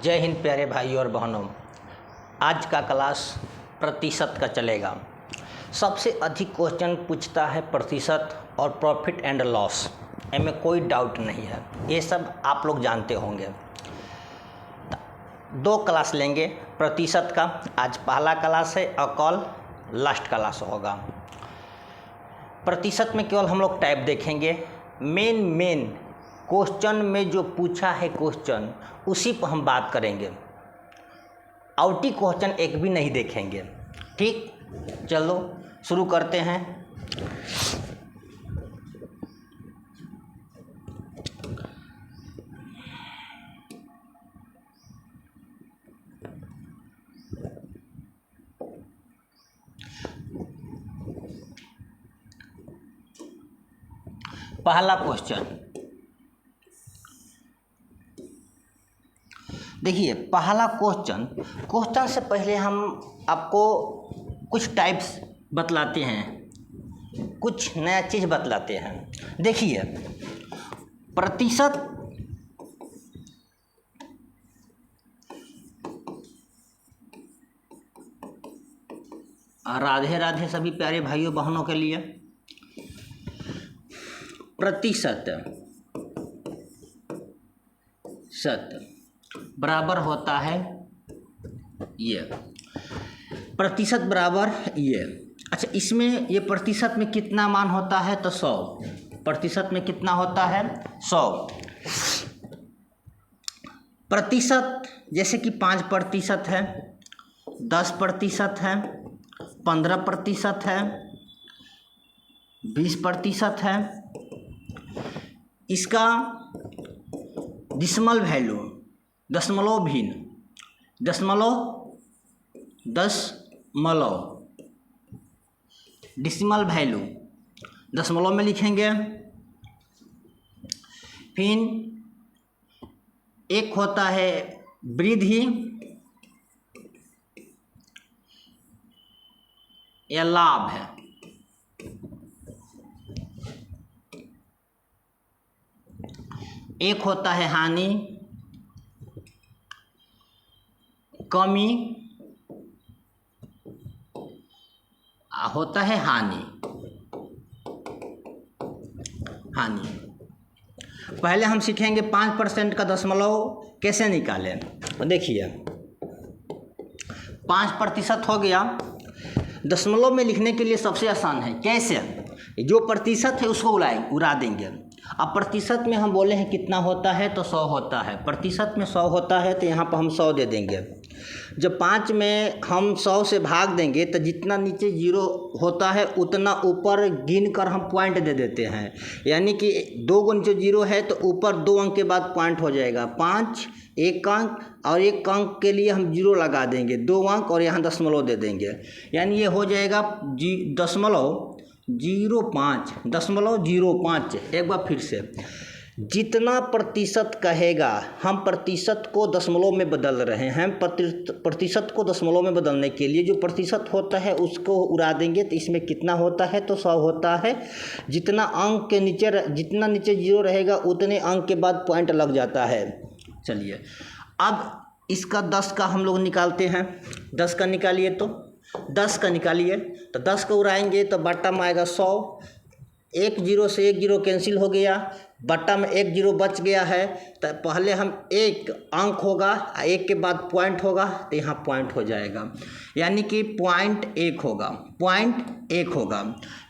जय हिंद प्यारे भाइयों और बहनों। आज का क्लास प्रतिशत का चलेगा। सबसे अधिक क्वेश्चन पूछता है प्रतिशत और प्रॉफिट एंड लॉस, इनमें कोई डाउट नहीं है, ये सब आप लोग जानते होंगे। दो क्लास लेंगे प्रतिशत का, आज पहला क्लास है और कल लास्ट क्लास होगा। प्रतिशत में केवल हम लोग टाइप देखेंगे, मेन क्वेश्चन में जो पूछा है क्वेश्चन उसी पर हम बात करेंगे, आउटी क्वेश्चन एक भी नहीं देखेंगे। ठीक, चलो शुरू करते हैं। पहला क्वेश्चन देखिए, पहला क्वेश्चन से पहले हम आपको कुछ टाइप्स बतलाते हैं, कुछ नया चीज़ बतलाते हैं। देखिए, प्रतिशत राधे राधे सभी प्यारे भाइयों बहनों के लिए। प्रतिशत बराबर होता है ये, प्रतिशत बराबर ये। अच्छा, इसमें ये प्रतिशत में कितना मान होता है तो 100, प्रतिशत में कितना होता है 100। प्रतिशत जैसे कि 5% है, 10% है, 15% है, 20% है। इसका डिसिमल वैल्यू दशमलव डिसिमल वैल्यू दशमलव में लिखेंगे। फिर एक होता है वृद्धि या लाभ है, एक होता है हानि, कमी, होता है हानि। पहले हम सीखेंगे 5% का दशमलव कैसे निकालें। तो देखिए, 5% हो गया, दशमलव में लिखने के लिए सबसे आसान है। कैसे? जो प्रतिशत है उसको उड़ा देंगे। अब प्रतिशत में हम बोले हैं कितना होता है तो 100 होता है, प्रतिशत में 100 होता है तो यहाँ पर हम 100 दे देंगे। जब 5 में हम 100 से भाग देंगे तो जितना नीचे 0 होता है उतना ऊपर गिन कर हम पॉइंट दे देते हैं। यानी कि 2 गुण जो 0 है तो ऊपर 2 अंक के बाद पॉइंट हो जाएगा। 5 1 अंक और 1 अंक के लिए हम 0 लगा देंगे, 2 अंक और यहाँ दशमलव दे देंगे। यानी ये हो जाएगा दशमलव 05। एक बार फिर से, जितना प्रतिशत कहेगा, हम प्रतिशत को दशमलव में बदल रहे हैं। प्रतिशत को दशमलव में बदलने के लिए जो प्रतिशत होता है उसको उड़ा देंगे तो इसमें कितना होता है तो 100 होता है। जितना अंक के जितना नीचे 0 रहेगा उतने अंक के बाद पॉइंट लग जाता है। चलिए, अब इसका 10 का हम लोग निकालते हैं। 10 का निकालिए तो 10 का निकालिए तो 10 को उड़ाएंगे तो बट्टा में आएगा 100। 1 0 से 1 0 कैंसिल हो गया, बट्टा में 1 0 बच गया है। तो पहले हम एक अंक होगा, 1 के बाद पॉइंट होगा तो यहाँ पॉइंट हो जाएगा, यानी कि पॉइंट 1 होगा।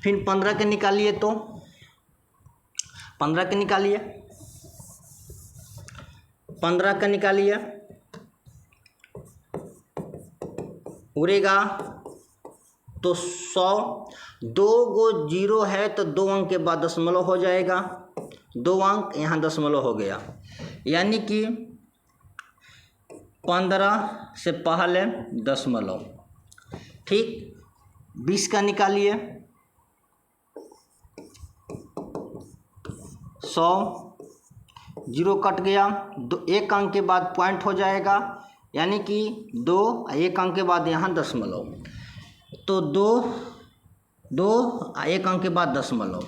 फिर 15 के निकालिए तो 15 के निकालिए, उड़ेगा तो 100। 2 गो 0 है तो 2 अंक के बाद दशमलव हो जाएगा, 2 अंक यहाँ दशमलव हो गया, यानी कि 15 से पहले दशमलव। ठीक, 20 का निकालिए, 100 0 कट गया, 1 अंक के बाद पॉइंट हो जाएगा, यानी कि 2, 1 अंक के बाद यहाँ दशमलव। तो 2 एक अंक के बाद दशमलव।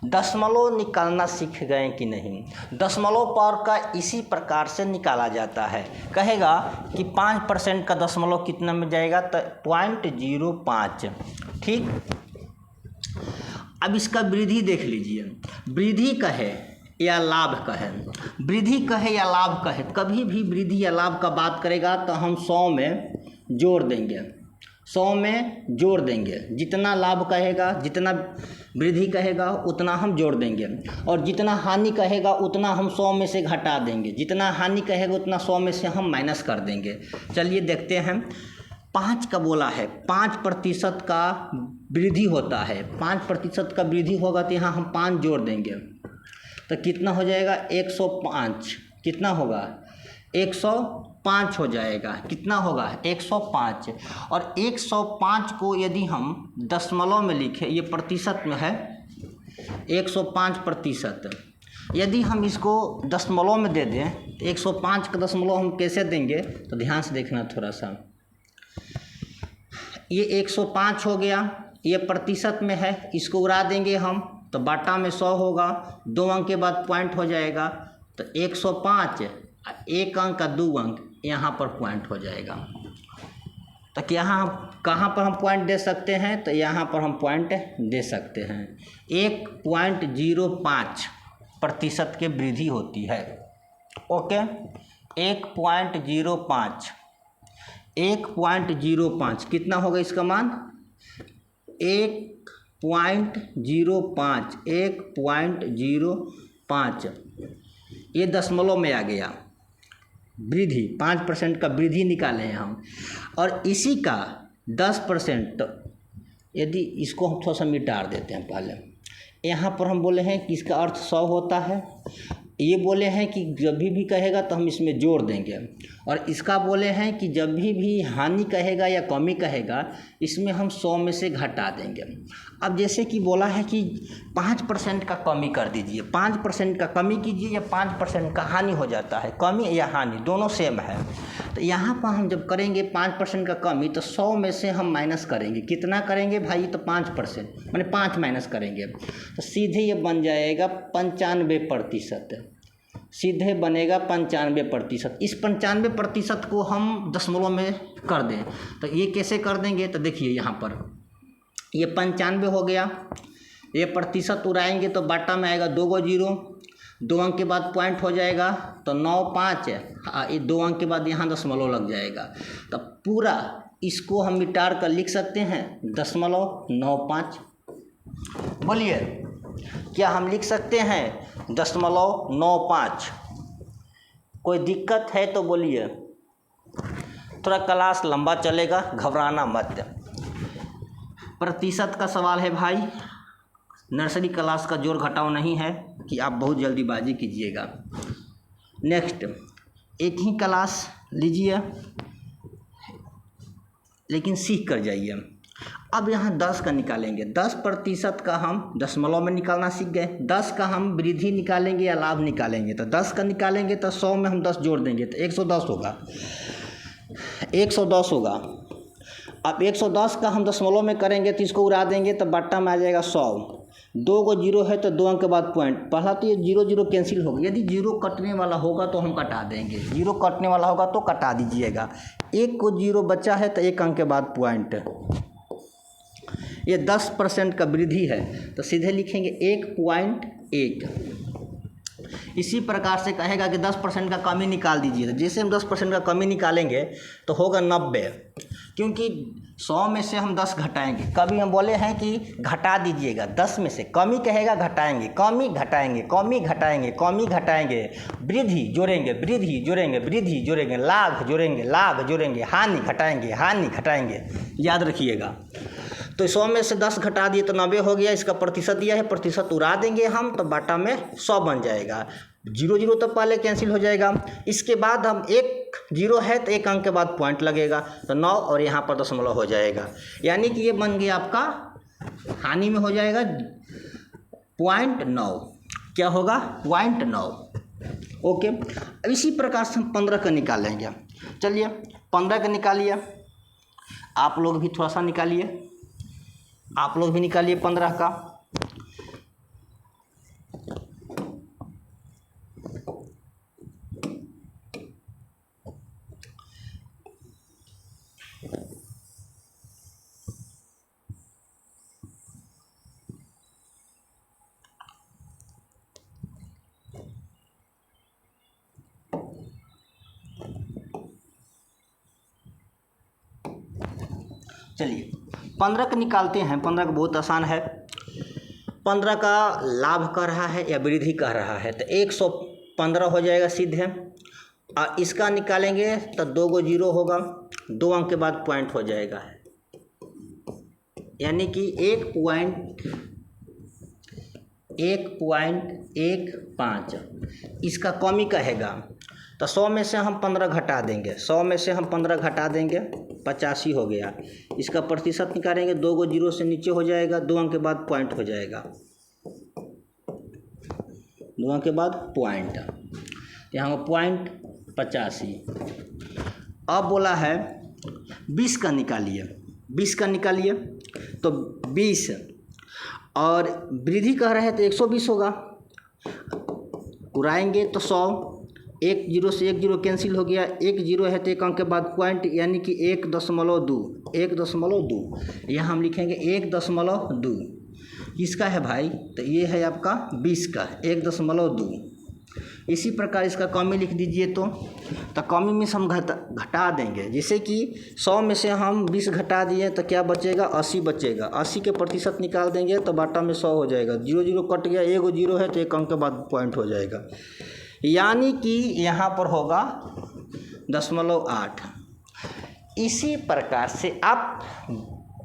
दशमलव निकालना सीख गए कि नहीं? दशमलव पावर का इसी प्रकार से निकाला जाता है। कहेगा कि 5% का दशमलव कितना में जाएगा? तो 0.05। ठीक, अब इसका वृद्धि देख लीजिए। वृद्धि कहे या लाभ कहे, वृद्धि कहे या लाभ कहे, कभी भी वृद्धि या लाभ का बात करेगा तो हम 100 में जोड़ देंगे, 100 में जोड़ देंगे। जितना लाभ कहेगा, जितना वृद्धि कहेगा उतना हम जोड़ देंगे, और जितना हानि कहेगा उतना हम 100 में से घटा देंगे। जितना हानि कहेगा उतना 100 में से हम माइनस कर देंगे। चलिए देखते हैं। 5 का बोला है, 5% का वृद्धि होता है। 5% का वृद्धि होगा तो यहाँ हम 5 जोड़ देंगे तो कितना हो जाएगा? 105। कितना होगा? 105 हो जाएगा। कितना होगा? 105। और 105 को यदि हम दशमलव में लिखें, ये प्रतिशत में है, 105%। यदि हम इसको दशमलव में दे दें तो 105 का दशमलव हम कैसे देंगे? तो ध्यान से देखना थोड़ा सा। ये 105 हो गया, ये प्रतिशत में है, इसको उड़ा देंगे हम तो बाटा में 100 होगा। 2 अंक के बाद पॉइंट हो जाएगा तो 105, 1 अंक का 2 अंक यहाँ पर पॉइंट हो जाएगा। तो यहाँ कहाँ पर हम पॉइंट दे सकते हैं? तो यहाँ पर हम पॉइंट दे सकते हैं। 1.05% की वृद्धि होती है। ओके, 1.05, 1.05 कितना होगा इसका मान? 1.05, 1.05। ये दशमलव में आ गया। वृद्धि 5% का वृद्धि निकाले हैं हम, और इसी का 10%। यदि इसको हम थोड़ा सा मिटा देते हैं पहले। यहाँ पर हम बोले हैं कि इसका अर्थ 100 होता है। ये बोले हैं कि जब भी कहेगा तो हम इसमें जोड़ देंगे, और इसका बोले हैं कि जब भी हानि कहेगा या कमी कहेगा इसमें हम 100 में से घटा देंगे। अब जैसे कि बोला है कि 5% का कमी कर दीजिए, 5% का कमी कीजिए या 5% का हानि हो जाता है। कमी या हानि दोनों सेम है। तो यहाँ पर हम जब करेंगे 5% का कमी तो 100 में से हम माइनस करेंगे। कितना करेंगे भाई? तो 5%, माने 5 माइनस करेंगे तो सीधे ये बन जाएगा 95%। सीधे बनेगा 95%। इस 95% को हम दशमलव में कर दें तो ये कैसे कर देंगे? तो देखिए यहाँ पर ये 95 हो गया, ये प्रतिशत उड़ाएंगे तो बाटा में आएगा 2 0, 2 अंक के बाद पॉइंट हो जाएगा तो 95, ये 2 अंक के बाद यहाँ दशमलव लग जाएगा। तो पूरा इसको हम मिटार कर लिख सकते हैं 0.95। बोलिए, क्या हम लिख सकते हैं 0.95? कोई दिक्कत है तो बोलिए। थोड़ा क्लास लंबा चलेगा, घबराना मत। प्रतिशत का सवाल है भाई, नर्सरी क्लास का जोड़ घटाव नहीं है कि आप बहुत जल्दीबाजी कीजिएगा। नेक्स्ट, एक ही क्लास लीजिए लेकिन सीख कर जाइए। अब यहाँ 10 का निकालेंगे। 10% का हम दशमलव में निकालना सीख गए। 10 का हम वृद्धि निकालेंगे या लाभ निकालेंगे। तो 10 का निकालेंगे तो 100 में हम 10 जोड़ देंगे तो 110 होगा, 110 होगा। अब 110 का हम दशमलव में करेंगे तो इसको उड़ा देंगे तो बाटा में आ जाएगा 100। 2 को 0 है तो 2 अंक के बाद पॉइंट। पहला तो ये 0 0 कैंसिल होगा। यदि 0 कटने वाला होगा तो हम कटा देंगे, 0 कटने वाला होगा तो कटा दीजिएगा। 1 को 0 बचा है तो 1 अंक के बाद पॉइंट। ये 10% का वृद्धि है तो सीधे लिखेंगे 1.1। इसी प्रकार से कहेगा कि 10% का कमी निकाल दीजिए। तो जैसे हम 10% का कमी निकालेंगे तो होगा 90, क्योंकि 100 में से हम 10 घटाएंगे। कभी हम बोले हैं कि घटा दीजिएगा 10 में से। कमी कहेगा घटाएंगे, कमी घटाएंगे, कमी घटाएंगे, कमी घटाएंगे, वृद्धि जोड़ेंगे, वृद्धि जोड़ेंगे, वृद्धि जोड़ेंगे, लाभ जोड़ेंगे, लाभ जोड़ेंगे, हानि घटाएंगे, हानि घटाएंगे। याद रखिएगा। तो 100 में से 10 घटा दिए तो 90 हो गया। इसका प्रतिशत दिया है, प्रतिशत उड़ा देंगे हम तो बाटा में 100 बन जाएगा। 0 0 तो पहले कैंसिल हो जाएगा। इसके बाद हम 1 0 है तो 1 अंक के बाद पॉइंट लगेगा तो 9 और यहाँ पर दशमलव हो जाएगा। यानी कि ये बन गया आपका, हानि में हो जाएगा 0.9। क्या होगा? 0.9। ओके, अब इसी प्रकार से हम 15 का निकालेंगे। चलिए 15 का निकालिए, आप लोग भी थोड़ा सा निकालिए। आप लोग भी निकालिए 15 का। चलिए 15 का निकालते हैं। 15 का बहुत आसान है। 15 का लाभ कह रहा है या वृद्धि कह रहा है, तो 115 हो जाएगा सीधे। और इसका निकालेंगे तो 2 गो 0 होगा, 2 अंक के बाद पॉइंट हो जाएगा, यानी कि 1.15। इसका कमी कहेगा तो 100 में से हम 15 घटा देंगे, 100 में से हम 15 घटा देंगे, 85 हो गया। इसका प्रतिशत निकालेंगे, 2 गो 0 से नीचे हो जाएगा, 2 अंक के बाद पॉइंट हो जाएगा, 2 अंक के बाद पॉइंट, यहाँ पॉइंट 85। अब बोला है 20 का निकालिए, 20 का निकालिए तो 20 और वृद्धि कह रहे हैं तो 120 होगा, उड़ाएंगे तो 100, 1 0 से 1 0 कैंसिल हो गया, 1 0 है तो 1 अंक के बाद पॉइंट, यानी कि 1.2, 1.2 यहाँ हम लिखेंगे 1.2। किसका है भाई, तो ये है आपका 20 का 1.2। इसी प्रकार इसका कमी लिख दीजिए, तो कमी में से हम घटा देंगे, जैसे कि 100 में से हम 20 घटा दिए तो क्या बचेगा, 80 बचेगा। 80 के प्रतिशत निकाल देंगे तो बाटा में 100 हो जाएगा, 0 0 कट गया, 1 0 है तो 1 अंक के बाद पॉइंट हो जाएगा, यानी कि यहाँ पर होगा 0.8। इसी प्रकार से आप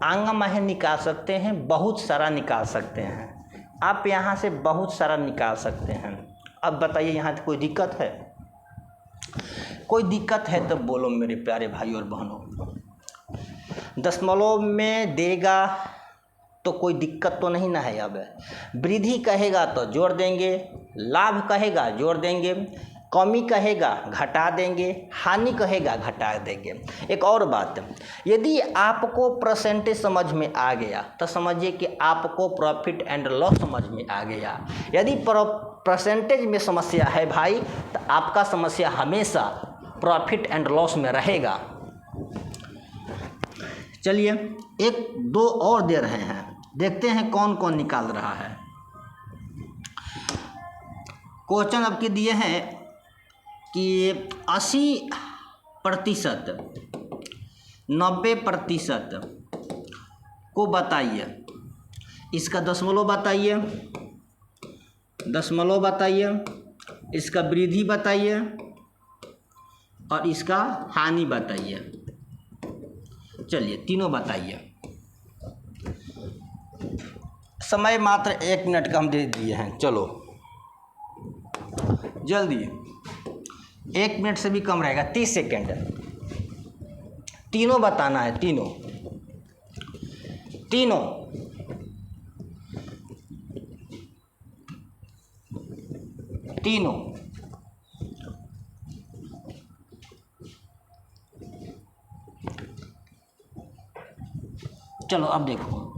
आंगमाहे निकाल सकते हैं, बहुत सारा निकाल सकते हैं, आप यहाँ से बहुत सारा निकाल सकते हैं। अब बताइए यहाँ कोई दिक्कत है? कोई दिक्कत है तो बोलो मेरे प्यारे भाई और बहनों। दशमलव में देगा तो कोई दिक्कत तो नहीं ना है। अब वृद्धि कहेगा तो जोड़ देंगे, लाभ कहेगा जोड़ देंगे, कमी कहेगा घटा देंगे, हानि कहेगा घटा देंगे। एक और बात, यदि आपको परसेंटेज समझ में आ गया तो समझिए कि आपको प्रॉफिट एंड लॉस समझ में आ गया। यदि परसेंटेज में समस्या है भाई तो आपका समस्या हमेशा प्रॉफिट एंड लॉस में रहेगा। चलिए 1 2 और दे रहे हैं, देखते हैं कौन कौन निकाल रहा है। क्वेश्चन आपके दिए हैं कि 80%, 90% को बताइए, इसका दशमलव बताइए, दशमलव बताइए, इसका वृद्धि बताइए और इसका हानि बताइए। चलिए तीनों बताइए। समय मात्र 1 मिनट का हम दे दिए हैं, चलो जल्दी, 1 मिनट से भी कम रहेगा, 30 सेकेंड। तीनों बताना है, तीनों तीनों। तीनों चलो अब देखो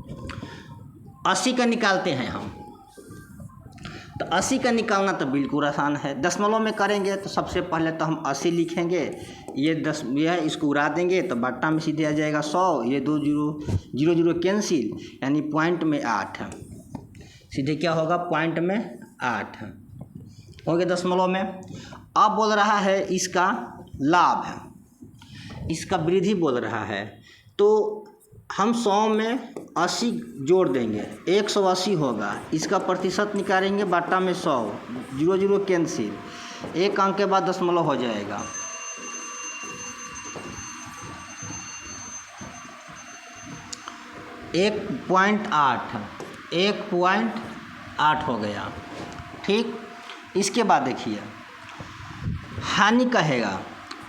80 का निकालते हैं हम, तो 80 का निकालना तो बिल्कुल आसान है। दशमलव में करेंगे तो सबसे पहले तो हम 80 लिखेंगे, ये 10 यह इसको उड़ा देंगे तो बट्टा में सीधे आ जाएगा 100, ये 2 0 0 कैंसिल, यानी पॉइंट में 8, सीधे क्या होगा पॉइंट में 8 हो गया दशमलव में। अब बोल रहा है इसका लाभ है, इसका वृद्धि बोल रहा है, तो हम 100 में 80 जोड़ देंगे, 180 होगा। इसका प्रतिशत निकालेंगे, बाटा में 100, 0 0 कैंसिल, 1 अंक के बाद दशमलव हो जाएगा। एक 1.8 हो गया, ठीक। इसके बाद देखिए हानि कहेगा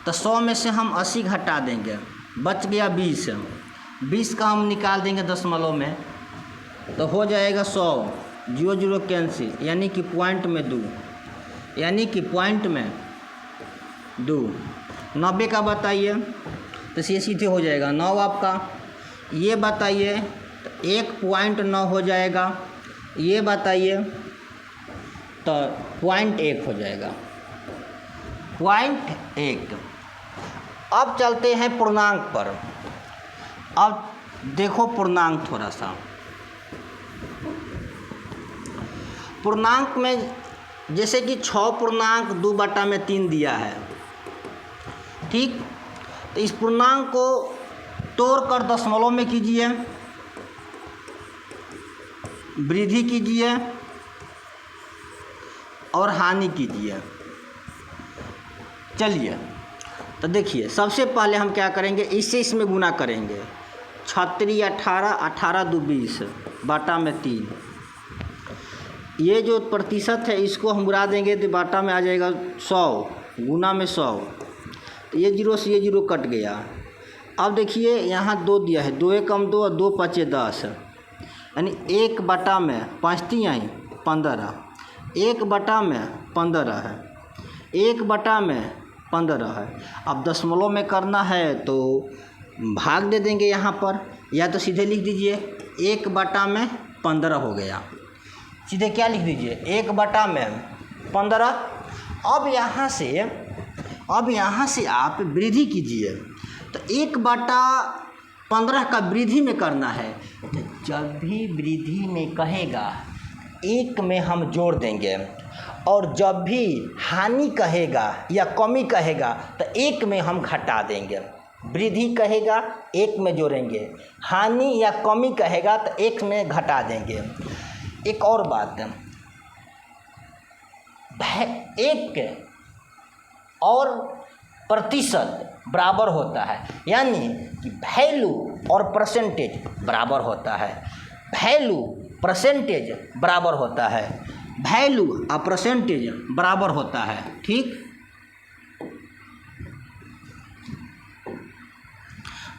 तो 100 में से हम 80 घटा देंगे, बच गया 20, 20 का हम निकाल देंगे दशमलव में तो हो जाएगा 100, 0 0 कैंसिल, यानी कि पॉइंट में 2, यानी कि पॉइंट में 2। 90 का बताइए तो ये सीधे हो जाएगा 9 आपका। ये बताइए तो 1.9 हो जाएगा, ये बताइए, तो 0.1 हो जाएगा, 0.1। अब चलते हैं पूर्णांक पर। अब देखो पूर्णांक थोड़ा सा, पूर्णांक में जैसे कि 6.2/3 दिया है, ठीक। तो इस पूर्णांक को तोड़कर दशमलव में कीजिए, वृद्धि कीजिए और हानि कीजिए। चलिए, तो देखिए सबसे पहले हम क्या करेंगे, इससे इसमें गुना करेंगे। 36 18, 18 2 20/3। ये जो प्रतिशत है इसको हम उड़ा देंगे तो बाटा में आ जाएगा 100, गुना में 100। तो ये जीरो से ये जीरो कट गया। अब देखिए यहाँ 2 दिया है, 2 कम 2 और 2 5 10, यानी 1/5 आई 15, 1/15 है, 1/15 है। अब दशमलव में करना है तो भाग दे देंगे यहाँ पर, या तो सीधे लिख दीजिए 1/15 हो गया। सीधे क्या लिख दीजिए 1/15। अब यहाँ से आप वृद्धि कीजिए, तो 1/15 का वृद्धि में करना है। तो जब भी वृद्धि में कहेगा 1 में हम जोड़ देंगे, और जब भी हानि कहेगा या कमी कहेगा तो 1 में हम घटा देंगे। वृद्धि कहेगा 1 में जोड़ेंगे, हानि या कमी कहेगा तो 1 में घटा देंगे। एक और बात, 1 और प्रतिशत बराबर होता है, यानी कि वैल्यू और परसेंटेज बराबर होता है। वैल्यू परसेंटेज बराबर होता है, वैल्यू और परसेंटेज बराबर होता है, ठीक।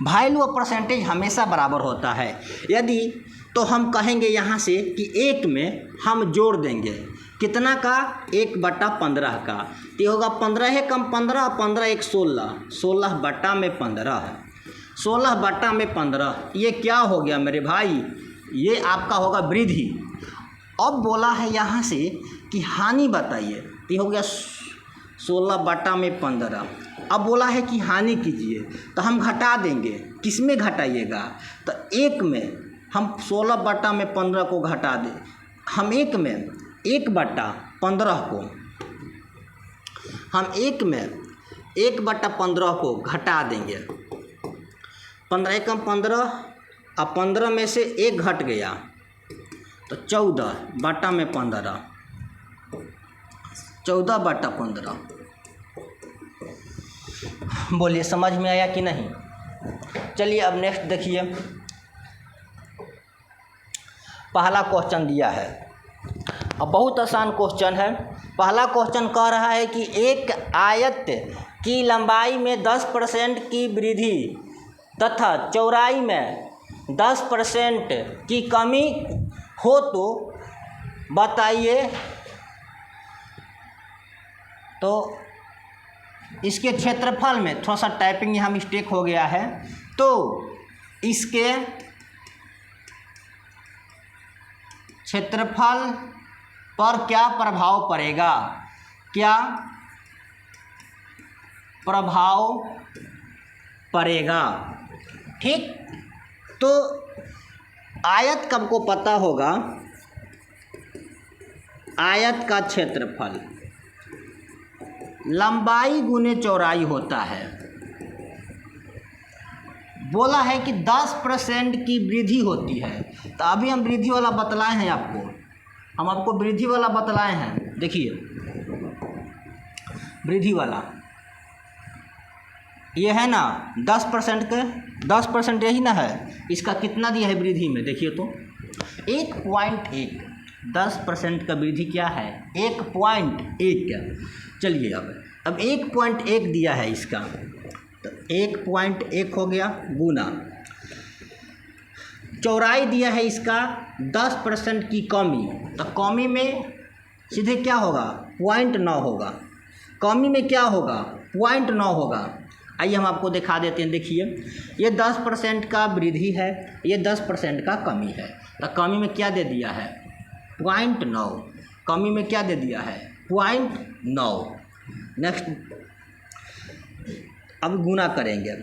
वैल्यू और परसेंटेज हमेशा बराबर होता है। यदि तो हम कहेंगे यहाँ से कि 1 में हम जोड़ देंगे कितना का, 1/15 का, तो ये होगा 15 कम 15, 15 1 16, 16/15 है, 16/15। ये क्या हो गया मेरे भाई, ये आपका होगा वृद्धि। अब बोला है यहाँ से कि हानि बताइए, तो ये हो गया 16/15। अब बोला है कि हानि कीजिए, तो हम घटा देंगे। किस में घटाइएगा, तो 1 में हम 16/15 को घटा दें। हम 1 में 1/15 को, हम 1 में 1/15 को घटा देंगे। 15 कम 15, अब 15 में से 1 घट गया तो 14/15, 14/15। बोलिए समझ में आया कि नहीं। चलिए अब नेक्स्ट देखिए, पहला क्वेश्चन दिया है। अब बहुत आसान क्वेश्चन है। पहला क्वेश्चन कह रहा है कि एक आयत की लंबाई में 10% की वृद्धि तथा चौड़ाई में 10% की कमी हो तो बताइए। तो इसके क्षेत्रफल में थोड़ा सा टाइपिंग यहाँ मिस्टेक हो गया है, तो इसके क्षेत्रफल पर क्या प्रभाव पड़ेगा, क्या प्रभाव पड़ेगा, ठीक। तो आयत का हमको पता होगा, आयत का क्षेत्रफल लंबाई गुने चौड़ाई होता है। बोला है कि 10% की वृद्धि होती है, तो अभी हम वृद्धि वाला बतलाए हैं आपको, हम आपको वृद्धि वाला बतलाए हैं। देखिए वृद्धि वाला ये है ना 10% के, 10% यही ना है, इसका कितना दिया है वृद्धि में, देखिए तो 1.1, 10% का वृद्धि क्या है 1.1। चलिए अब 1.1 दिया है इसका, तो 1.1 हो गया गुना, चौड़ाई दिया है इसका 10% की कमी, तो कमी में सीधे क्या होगा 0.9 होगा, कमी में क्या होगा 0.9 होगा। आइए हम आपको दिखा देते हैं। देखिए ये 10% का वृद्धि है, ये 10% का कमी है। तो कमी में क्या दे दिया है 0.9, कमी में क्या दे दिया है 0.9। नेक्स्ट अब गुना करेंगे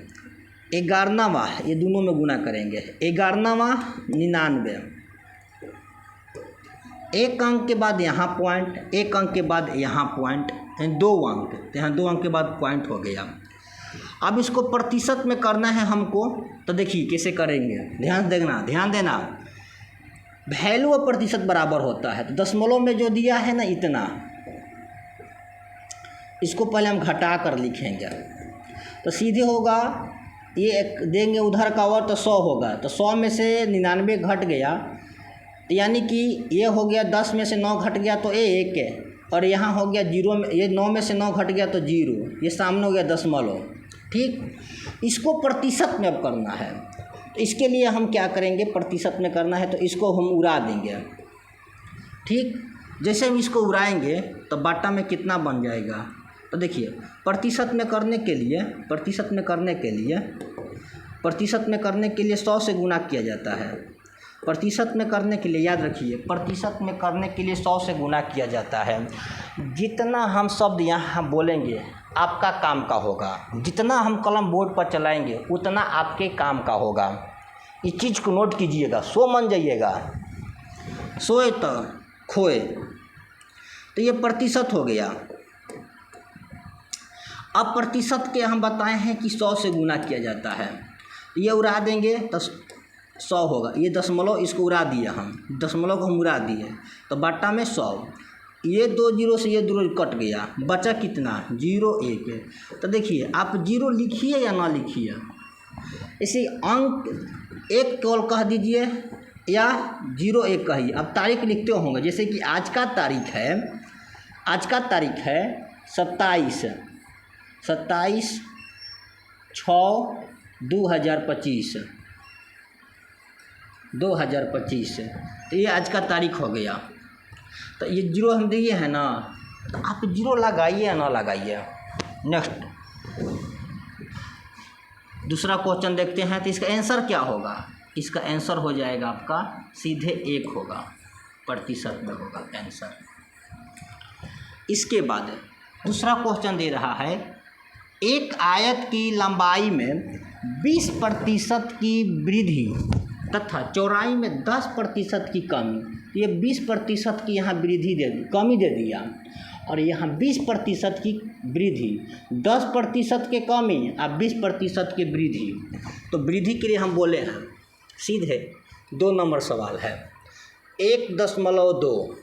11वां, ये दोनों में गुना करेंगे 11वां 99, एक अंक के बाद यहाँ पॉइंट, एक अंक के बाद यहाँ पॉइंट, 2 अंक, तो यहाँ 2 अंक के बाद पॉइंट हो गया। अब इसको प्रतिशत में करना है हमको, तो देखिए कैसे करेंगे, ध्यान देना वैल्यू और प्रतिशत बराबर होता है। तो दशमलव में जो दिया है ना इतना, इसको पहले हम घटा कर लिखेंगे तो सीधे होगा, ये एक देंगे उधर का और तो 100 होगा, तो 100 में से 99 घट गया, तो यानी कि ये हो गया 10 में से 9 घट गया तो 1 है, और यहाँ हो गया 0 में, ये 9 में से 9 घट गया तो 0, ये सामने हो गया दशमलव। ठीक, इसको प्रतिशत में अब करना है, तो इसके लिए हम क्या करेंगे, प्रतिशत में करना है तो इसको हम उड़ा देंगे। ठीक, जैसे हम इसको उड़ाएंगे तो बाटा में कितना बन जाएगा, तो देखिए प्रतिशत में करने के लिए 100 से गुना किया जाता है। प्रतिशत में करने के लिए याद रखिए, प्रतिशत में करने के लिए 100 से गुना किया जाता है। जितना हम शब्द यहाँ बोलेंगे आपका काम का होगा, जितना हम कलम बोर्ड पर चलाएंगे उतना आपके काम का होगा। इस चीज़ को नोट कीजिएगा, सो मन जाइएगा, सोए तो खोए। तो ये प्रतिशत हो गया। अब प्रतिशत के हम बताए हैं कि 100 से गुना किया जाता है, ये उड़ा देंगे तो 100 होगा, ये दशमलव इसको उड़ा दिया, हम दशमलव को हम उड़ा दिए तो बट्टा में 100, ये 2 0 से ये 2 कट गया, बचा कितना 0 1। तो देखिए आप 0 लिखिए या ना लिखिए, इसी अंक 1 केवल कह दीजिए या 0 1 कहिए। अब तारीख लिखते होंगे, जैसे कि आज का तारीख है 27/6/2025, तो ये आज का तारीख हो गया। तो ये 0 हम दिए हैं ना, तो आप 0 लगाइए या ना लगाइए। नेक्स्ट दूसरा क्वेश्चन देखते हैं, तो इसका आंसर क्या होगा, इसका आंसर हो जाएगा आपका सीधे 1 होगा, प्रतिशत में होगा आंसर। इसके बाद दूसरा क्वेश्चन दे रहा है, एक आयत की लंबाई में 20% की वृद्धि तथा चौड़ाई में 10% की कमी, ये 20% की यहाँ कमी दे दिया, और यहाँ 20% की वृद्धि, 10% के कमी और 20% की वृद्धि। तो वृद्धि के लिए हम बोले हैं सीधे 2 नंबर सवाल है 1.2।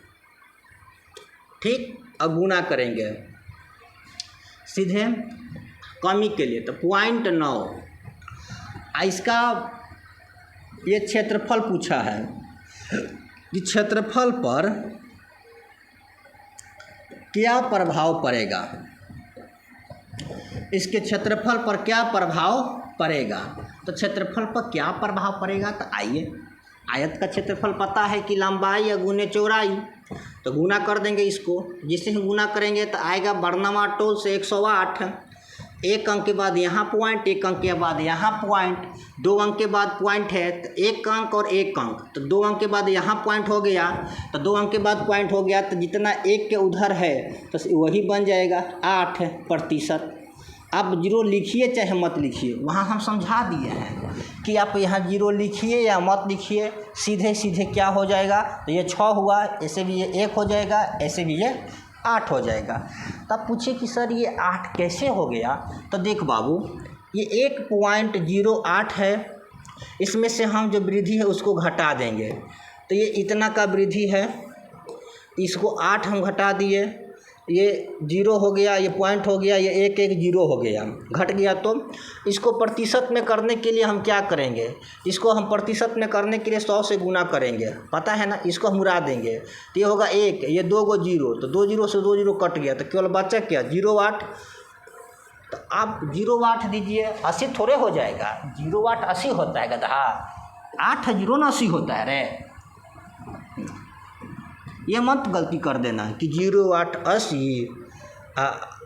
ठीक, अब गुना करेंगे सीधे कमी के लिए, तो 0.9। इसका ये क्षेत्रफल पूछा है कि क्षेत्रफल पर क्या प्रभाव पड़ेगा, इसके क्षेत्रफल पर क्या प्रभाव पड़ेगा। तो क्षेत्रफल पर क्या प्रभाव पड़ेगा, तो आइए, आयत का क्षेत्रफल पता है कि लंबाई या गुने चौड़ाई, तो गुना कर देंगे इसको। जिससे हम गुना करेंगे तो आएगा बरनवा टोल से 108, 1 अंक के बाद यहाँ पॉइंट, 1 अंक के बाद यहाँ पॉइंट, 2 अंक के बाद पॉइंट है तो 1 अंक और 1 अंक, तो 2 अंक के बाद यहाँ पॉइंट हो गया, तो 2 अंक के बाद पॉइंट हो गया, तो जितना 1 के उधर है तो वही बन जाएगा 8%। आप 0 लिखिए चाहे मत लिखिए, वहाँ हम समझा दिए हैं कि आप यहाँ 0 लिखिए या मत लिखिए, सीधे सीधे क्या हो जाएगा, तो ये 6 हुआ, ऐसे भी ये 1 हो जाएगा, ऐसे भी ये 8 हो जाएगा। तब पूछे कि सर ये 8 कैसे हो गया, तो देख बाबू, ये 1.08 है, इसमें से हम जो वृद्धि है उसको घटा देंगे, तो ये इतना का वृद्धि है, इसको 8 हम घटा दिए, ये 0 हो गया, ये पॉइंट हो गया, ये 1 1 0 हो गया, घट गया। तो इसको प्रतिशत में करने के लिए हम क्या करेंगे, इसको हम प्रतिशत में करने के लिए 100 से गुना करेंगे, पता है ना, इसको हम उड़ा देंगे, तो ये होगा 1, ये 2 को 0, तो 2 0 से 2 0 कट गया, तो केवल बचा क्या 0 वाट। तो आप 0 वाट दीजिए, 80 थोड़े हो जाएगा, 0 वाट 80 होता है गधा, 8 0 ना 80 होता है रे, ये मत गलती कर देना कि 0 8 80,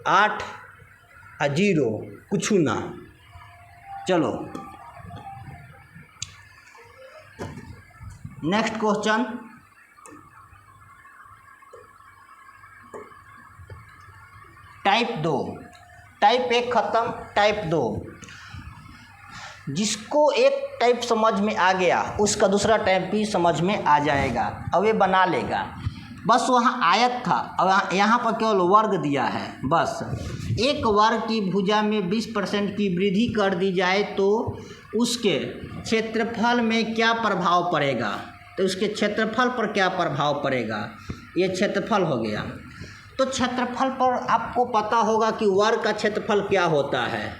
8 जीरो कुछ ना। चलो नेक्स्ट क्वेश्चन, टाइप 2, टाइप 1 खत्म, टाइप 2। जिसको एक टाइप समझ में आ गया उसका दूसरा टाइप भी समझ में आ जाएगा, अब ये बना लेगा। बस वहाँ आयत था, अब यहाँ पर केवल वर्ग दिया है। बस एक वर्ग की भुजा में 20% की वृद्धि कर दी जाए तो उसके क्षेत्रफल में क्या प्रभाव पड़ेगा। तो उसके क्षेत्रफल पर क्या प्रभाव पड़ेगा, ये क्षेत्रफल हो गया। तो क्षेत्रफल पर आपको पता होगा कि वर्ग का क्षेत्रफल क्या होता है,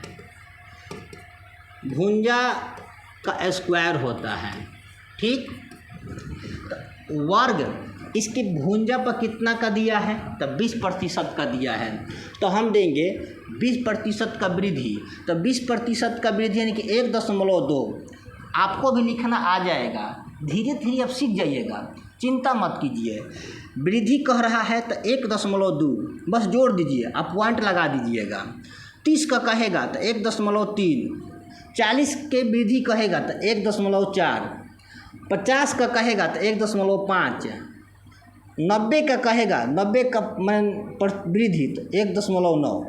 भुजा का स्क्वायर होता है। ठीक, तो वर्ग इसकी भुजा पर कितना का दिया है, तो 20% का दिया है। तो हम देंगे 20% का वृद्धि, तो 20% का वृद्धि यानी कि 1.2। आपको भी लिखना आ जाएगा, धीरे धीरे आप सीख जाइएगा, चिंता मत कीजिए। वृद्धि कह रहा है तो 1.2 बस जोड़ दीजिए, आप पॉइंट लगा दीजिएगा। 30 का कहेगा तो 1.3, 40 के वृद्धि कहेगा तो 1.4, 50 का कहेगा तो 1.5, 90 का कहेगा, 90 का वृद्धि तो 1.9।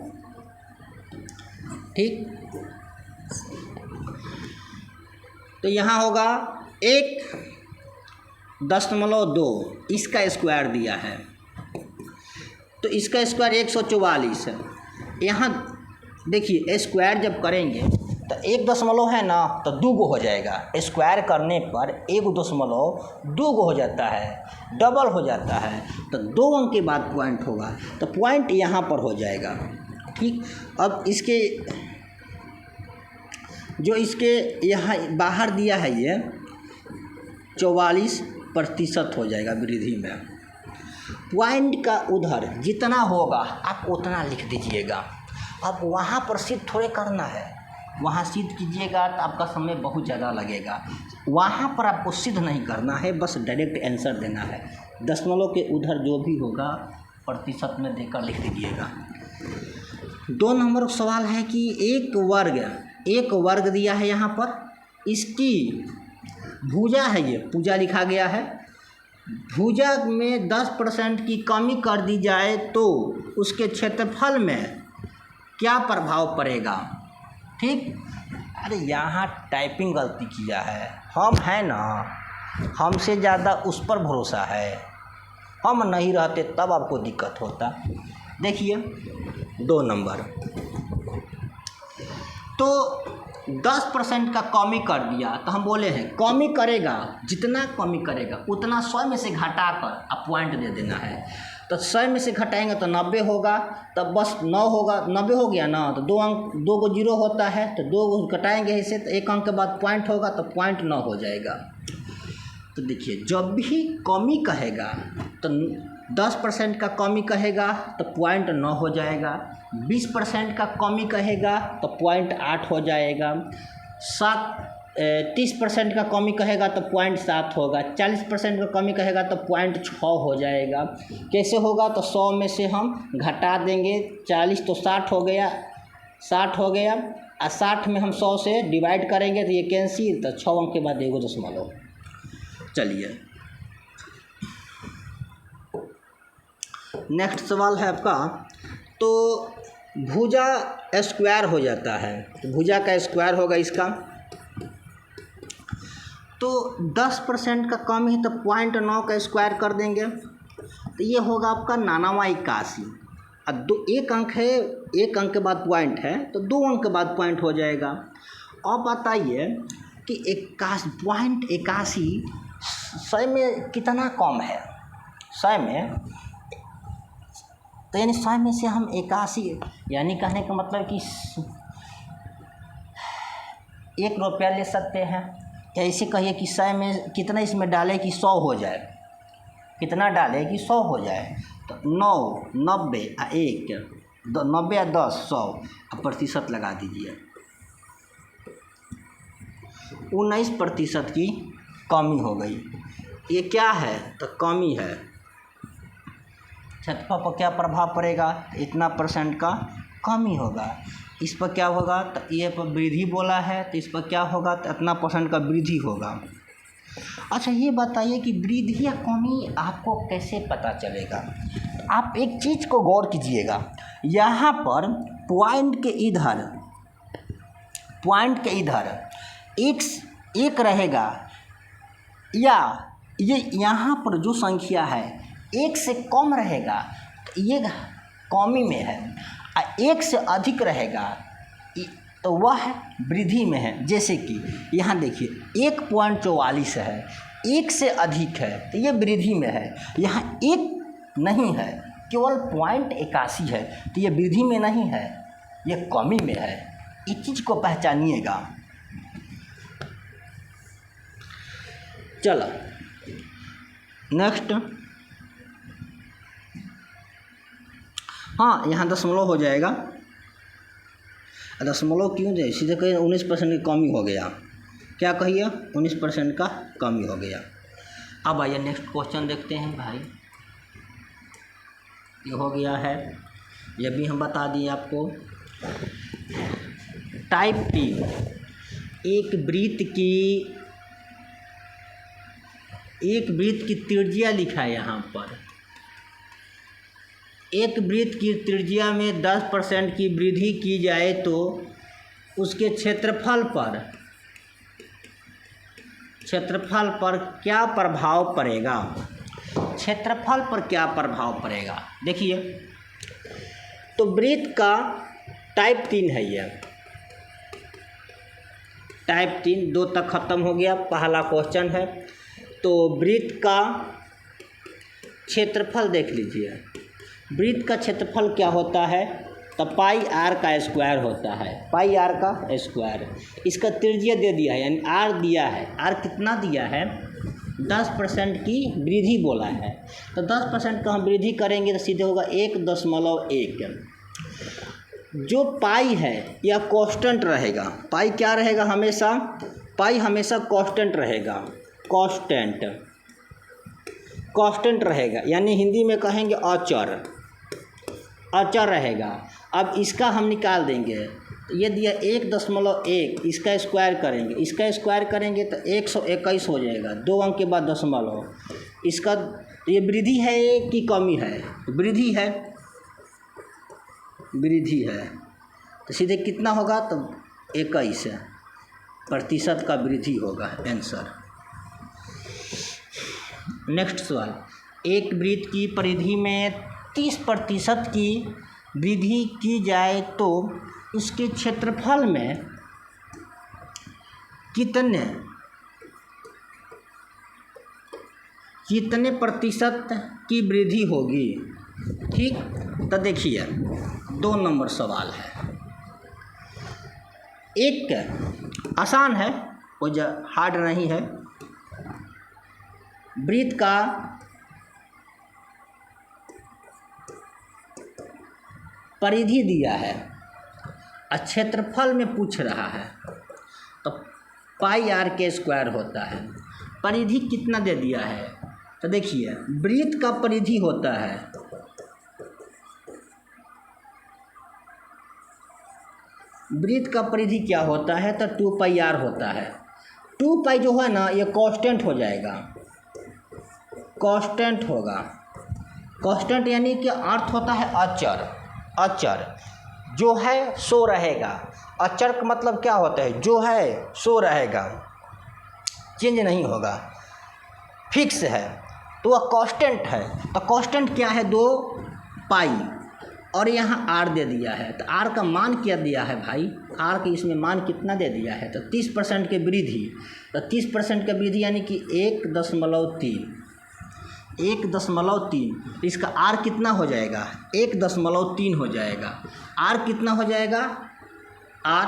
ठीक, तो यहाँ होगा 1.2, इसका स्क्वायर दिया है तो इसका स्क्वायर 144 है। यहाँ देखिए स्क्वायर जब करेंगे तो 1 है ना, तो 2 हो जाएगा। स्क्वायर करने पर 1.2 हो जाता है, डबल हो जाता है, तो 2 अंक के बाद पॉइंट होगा, तो पॉइंट यहाँ पर हो जाएगा। ठीक, अब इसके जो इसके यहाँ बाहर दिया है ये 44% हो जाएगा वृद्धि में। पॉइंट का उधर जितना होगा आप उतना लिख दीजिएगा। अब वहाँ पर सिद्ध थोड़े करना है, वहाँ सिद्ध कीजिएगा तो आपका समय बहुत ज़्यादा लगेगा। वहाँ पर आपको सिद्ध नहीं करना है, बस डायरेक्ट आंसर देना है। दशमलव के उधर जो भी होगा प्रतिशत में देकर लिख दीजिएगा। 2 नंबर का सवाल है कि एक वर्ग दिया है यहाँ पर, इसकी भुजा है, ये भुजा लिखा गया है। भुजा में 10% की कमी कर दी जाए तो उसके क्षेत्रफल में क्या प्रभाव पड़ेगा। ठीक, अरे यहाँ टाइपिंग गलती किया है, हम हैं ना, हमसे ज़्यादा उस पर भरोसा है। हम नहीं रहते तब आपको दिक्कत होता। देखिए 2 नंबर, तो 10% का कमी कर दिया, तो हम बोले हैं कमी करेगा, जितना कमी करेगा उतना 100 में से घटाकर आप पॉइंट दे देना है। तो 100 में से घटाएंगे तो 90 होगा, तब बस 9 होगा, 90 हो गया ना, तो 2 अंक, 2 को 0 होता है तो 2 घटाएंगे इसे, तो 1 अंक के बाद पॉइंट होगा, तो पॉइंट 9 हो जाएगा। तो देखिए जब भी कमी कहेगा तो 10% का कमी कहेगा तो पॉइंट 9 हो जाएगा, 20% का कमी कहेगा तो पॉइंट 8 हो जाएगा, 30% का कमी कहेगा तो पॉइंट 7 होगा, 40% का कमी कहेगा तो पॉइंट 6 हो जाएगा। कैसे होगा, तो 100 में से हम घटा देंगे, 40 तो 60 हो गया, 60 हो गया, और 60 में हम 100 से डिवाइड करेंगे तो ये कैंसिल, तो 6 अंक के बाद 1.0। चलिए नेक्स्ट सवाल है आपका, तो भुजा स्क्वायर हो जाता है, तो भुजा का स्क्वायर होगा इसका, तो 10% का कम है तो 0.9 का स्क्वायर कर देंगे, तो ये होगा आपका 8981। अब 1 अंक है, 1 अंक के बाद पॉइंट है तो 2 अंक के बाद पॉइंट हो जाएगा। अब बताइए कि 81 100 में कितना कम है, 100 में, तो यानी 100 में से हम 81, यानी कहने का मतलब कि 1 रुपया ले सकते हैं, या ऐसे कहिए कि 100 में कितना इसमें डालें कि 100 हो जाए, कितना डालें कि 100 हो जाए, तो 9, 90 और 1, 90 या 10, 100, अब प्रतिशत लगा दीजिए। 19% की कमी हो गई। ये क्या है, तो कमी है। क्षेत्रफल पर क्या प्रभाव पड़ेगा, इतना % का कमी होगा। इस पर क्या होगा, तो ये पर वृद्धि बोला है तो इस पर क्या होगा, तो इतना परसेंट का वृद्धि होगा। अच्छा ये बताइए कि वृद्धि या कमी आपको कैसे पता चलेगा। आप एक चीज़ को गौर कीजिएगा, यहाँ पर पॉइंट के इधर एक रहेगा, या ये यहाँ पर जो संख्या है एक से कम रहेगा तो ये कमी में है, और एक से अधिक रहेगा तो वह वृद्धि में है। जैसे कि यहाँ देखिए 1.44 है, एक से अधिक है तो ये वृद्धि में है। यहाँ एक नहीं है, केवल 0.81 है तो ये वृद्धि में नहीं है, ये कमी में है। इस चीज़ को पहचानिएगा। चलो नेक्स्ट, हाँ यहाँ दशमलव हो जाएगा। दशमलव क्यों दे, सीधे कहिए 19% की कमी हो गया। क्या कहिए, 19% का कमी हो गया। अब आइए नेक्स्ट क्वेश्चन देखते हैं भाई। ये हो गया है, ये भी हम बता दिए आपको। टाइप 3, एक वृत्त की त्रिज्या लिखा है यहाँ पर। एक वृत्त की त्रिज्या में 10% की वृद्धि की जाए तो उसके क्षेत्रफल पर क्या प्रभाव पड़ेगा। क्षेत्रफल पर क्या प्रभाव पड़ेगा, देखिए। तो वृत्त का टाइप 3 है, ये टाइप 3 2 तक ख़त्म हो गया। पहला क्वेश्चन है, तो वृत्त का क्षेत्रफल देख लीजिए। वृत्त का क्षेत्रफल क्या होता है, तो पाई आर का स्क्वायर होता है, पाई आर का स्क्वायर। इसका त्रिज्या दे दिया है, यानी आर दिया है। आर कितना दिया है, 10% की वृद्धि बोला है। तो 10% का हम वृद्धि करेंगे तो सीधे होगा 1.1। जो पाई है यह कांस्टेंट रहेगा। पाई क्या रहेगा, हमेशा पाई हमेशा कांस्टेंट रहेगा। कांस्टेंट रहेगा, यानी हिंदी में कहेंगे अचर रहेगा। अब इसका हम निकाल देंगे, ये दिया 1.1, इसका स्क्वायर करेंगे तो 121 हो जाएगा। 2 अंक के बाद दशमलव। इसका ये वृद्धि है कि कमी है, वृद्धि है तो सीधे कितना होगा, तो 21% का वृद्धि होगा आंसर। नेक्स्ट सवाल, एक वृत्त की परिधि में 30% की वृद्धि की जाए तो उसके क्षेत्रफल में कितने प्रतिशत की वृद्धि होगी। ठीक, तो देखिए 2 नंबर सवाल है। एक आसान है, कोई हार्ड नहीं है। वृत्त का परिधि दिया है, क्षेत्रफल में पूछ रहा है, तो पाई आर के स्क्वायर होता है। परिधि कितना दे दिया है, तो देखिए वृत्त का परिधि होता है, वृत्त का परिधि क्या होता है, तो 2 पाई आर होता है। 2 पाई जो है ना, ये कांस्टेंट हो जाएगा, कांस्टेंट होगा। कांस्टेंट यानी कि अर्थ होता है अचर, जो है सो रहेगा। अचर का मतलब क्या होता है, जो है सो रहेगा, चेंज नहीं होगा, फिक्स है, तो वह कांस्टेंट है। तो कांस्टेंट क्या है, 2 पाई, और यहाँ आर दे दिया है। तो आर का मान क्या दिया है भाई, आर के इसमें मान कितना दे दिया है, तो 30% की वृद्धि। तो 30% की वृद्धि यानी कि 1.3, इसका आर कितना हो जाएगा, 1.3 हो जाएगा। आर कितना हो जाएगा, आर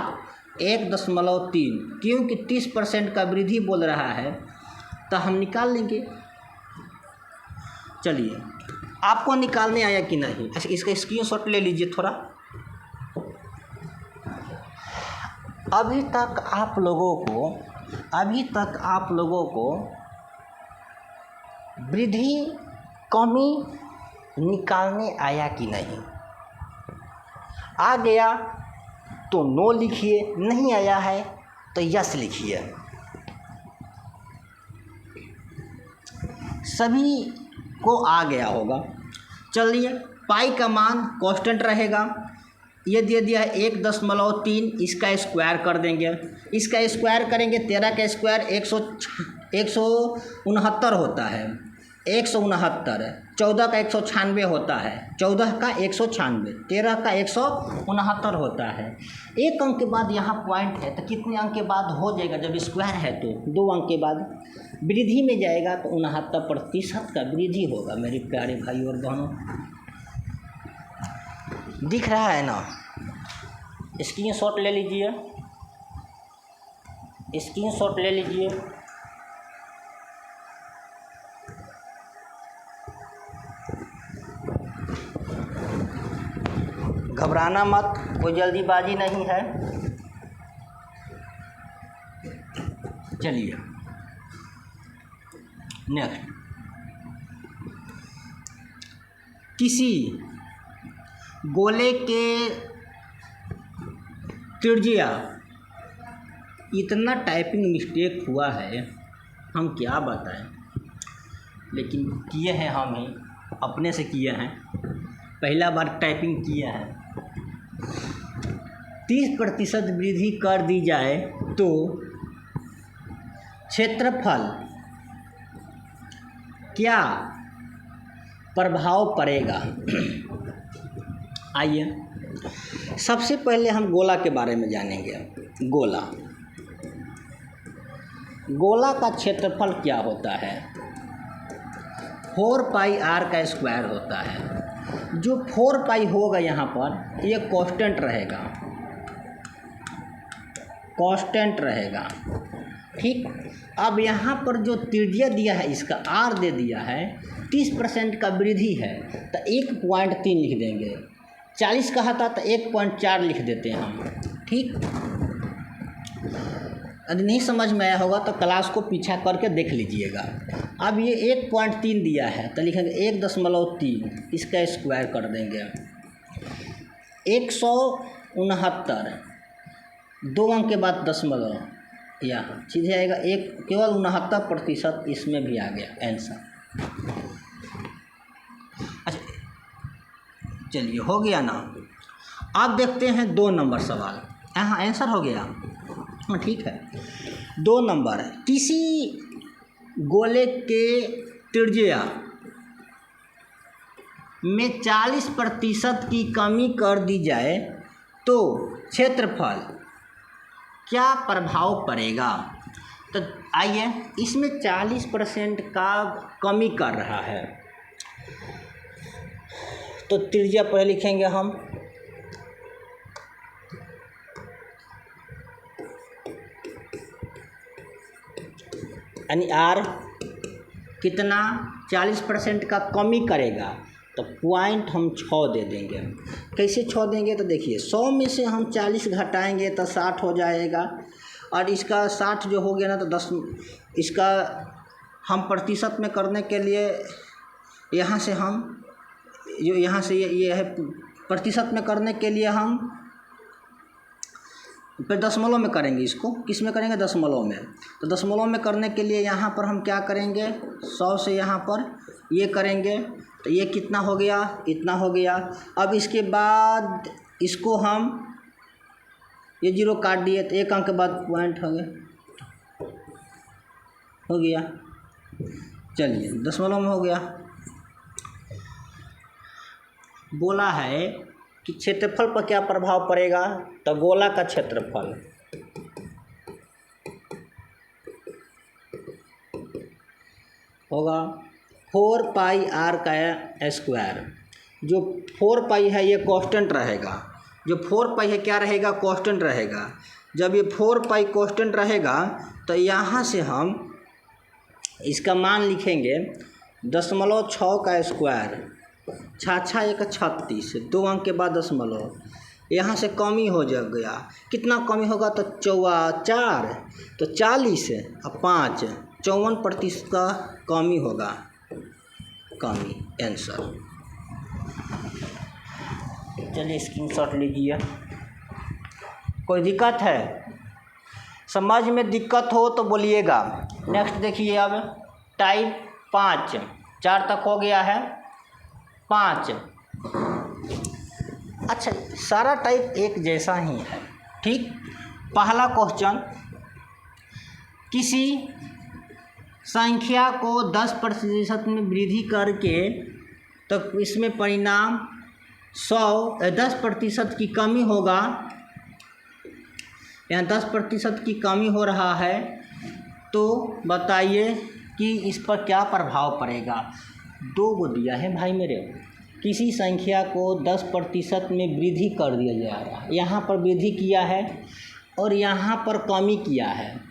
1.3, क्योंकि 30% का वृद्धि बोल रहा है, तो हम निकाल लेंगे। चलिए, आपको निकालने आया कि नहीं, अच्छा इसका स्क्रीनशॉट ले लीजिए थोड़ा। अभी तक आप लोगों को वृद्धि कमी निकालने आया कि नहीं। आ गया तो नो लिखिए, नहीं आया है तो यस लिखिए। सभी को आ गया होगा। चलिए, पाई का मान कांस्टेंट रहेगा, ये दे दिया है 1.3, इसका स्क्वायर कर देंगे। इसका स्क्वायर करेंगे, 13 का स्क्वायर 169 होता है, 169, 14 का 196 होता है, 14 का 196, 13 का 169 होता है। एक अंक के बाद यहाँ पॉइंट है तो कितने अंक के बाद हो जाएगा? जब स्क्वायर है तो 2 अंक के बाद वृद्धि में जाएगा तो 69% का वृद्धि होगा। मेरे प्यारे भाई और बहनों, दिख रहा है ना? स्क्रीनशॉट ले लीजिए, स्क्रीनशॉट ले लीजिए। घबराना मत, कोई जल्दीबाजी नहीं है। चलिए नेक्स्ट, किसी गोले के त्रिज्या, इतना टाइपिंग मिस्टेक हुआ है हम क्या बताएं, लेकिन किए हैं हम ही, अपने से किए हैं, पहला बार टाइपिंग किया है। 30% वृद्धि कर दी जाए तो क्षेत्रफल क्या प्रभाव पड़ेगा? आइए सबसे पहले हम गोला के बारे में जानेंगे। गोला का क्षेत्रफल क्या होता है? 4 पाई आर का स्क्वायर होता है। जो 4 पाई होगा यहाँ पर ये कांस्टेंट रहेगा, ठीक। अब यहाँ पर जो त्रिज्या दिया है इसका आर दे दिया है, 30% का वृद्धि है तो 1.3 लिख देंगे। 40 कहा था तो 1.4 लिख देते हैं हम, ठीक। यदि नहीं समझ में आया होगा तो क्लास को पीछा करके देख लीजिएगा। अब ये 1.3 दिया है तो लिखेंगे 1.3, इसका स्क्वायर कर देंगे। 169, 2 अंक के बाद दशमलव, यहाँ सीधे आएगा एक, केवल 69% इसमें भी आ गया आंसर। अच्छा चलिए, हो गया ना। अब देखते हैं 2 नंबर सवाल। यहाँ आंसर हो गया, हाँ ठीक है। 2 नंबर, किसी गोले के त्रिज्या में 40% की कमी कर दी जाए तो क्षेत्रफल क्या प्रभाव पड़ेगा? तो आइए, इसमें 40% का कमी कर रहा है तो त्रिज्या पहले लिखेंगे हम, यानी आर कितना 40% का कमी करेगा तो पॉइंट हम 6 दे देंगे। कैसे 6 देंगे? तो देखिए 100 में से हम 40 घटाएंगे तो 60 हो जाएगा, और इसका 60 जो हो गया ना तो 10, इसका हम प्रतिशत में करने के लिए यहाँ से हम जो यहाँ से ये है प्रतिशत में करने के लिए हम फिर दशमलव में करेंगे। इसको किस में करेंगे? दशमलव में। तो दशमलव में करने के लिए यहाँ पर हम क्या करेंगे? 100 से यहाँ पर ये करेंगे तो ये कितना हो गया? इतना हो गया। अब इसके बाद इसको हम ये 0 काट दिए तो 1 अंक के बाद पॉइंट हो गया। चलिए दशमलव में हो गया। बोला है कि क्षेत्रफल पर क्या प्रभाव पड़ेगा? तो गोला का क्षेत्रफल होगा 4 पाई आर का स्क्वायर। जो 4 पाई है ये कांस्टेंट रहेगा। जो 4 पाई है क्या रहेगा? कांस्टेंट रहेगा। जब ये 4 पाई कांस्टेंट रहेगा तो यहाँ से हम इसका मान लिखेंगे 0.6 का स्क्वायर, 6 1 36, 2 अंक के बाद दशमलव, यहाँ से कमी हो गया। कितना कमी होगा? तो 4 तो 40 और 5, 54% का कमी होगा। कमी आंसर। चलिए स्क्रीनशॉट लीजिए। कोई दिक्कत है? समझ में दिक्कत हो तो बोलिएगा। नेक्स्ट देखिए अब टाइप 5, 4 तक हो गया है, 5। अच्छा, सारा टाइप एक जैसा ही है, ठीक। पहला क्वेश्चन, किसी संख्या को 10% में वृद्धि करके तो इसमें परिणाम 10% की कमी होगा। यहाँ 10% की कमी हो रहा है, तो बताइए कि इस पर क्या प्रभाव पड़ेगा। 2 गो दिया है भाई मेरे। किसी संख्या को 10% में वृद्धि कर दिया जा रहा है, यहाँ पर वृद्धि किया है और यहाँ पर कमी किया है,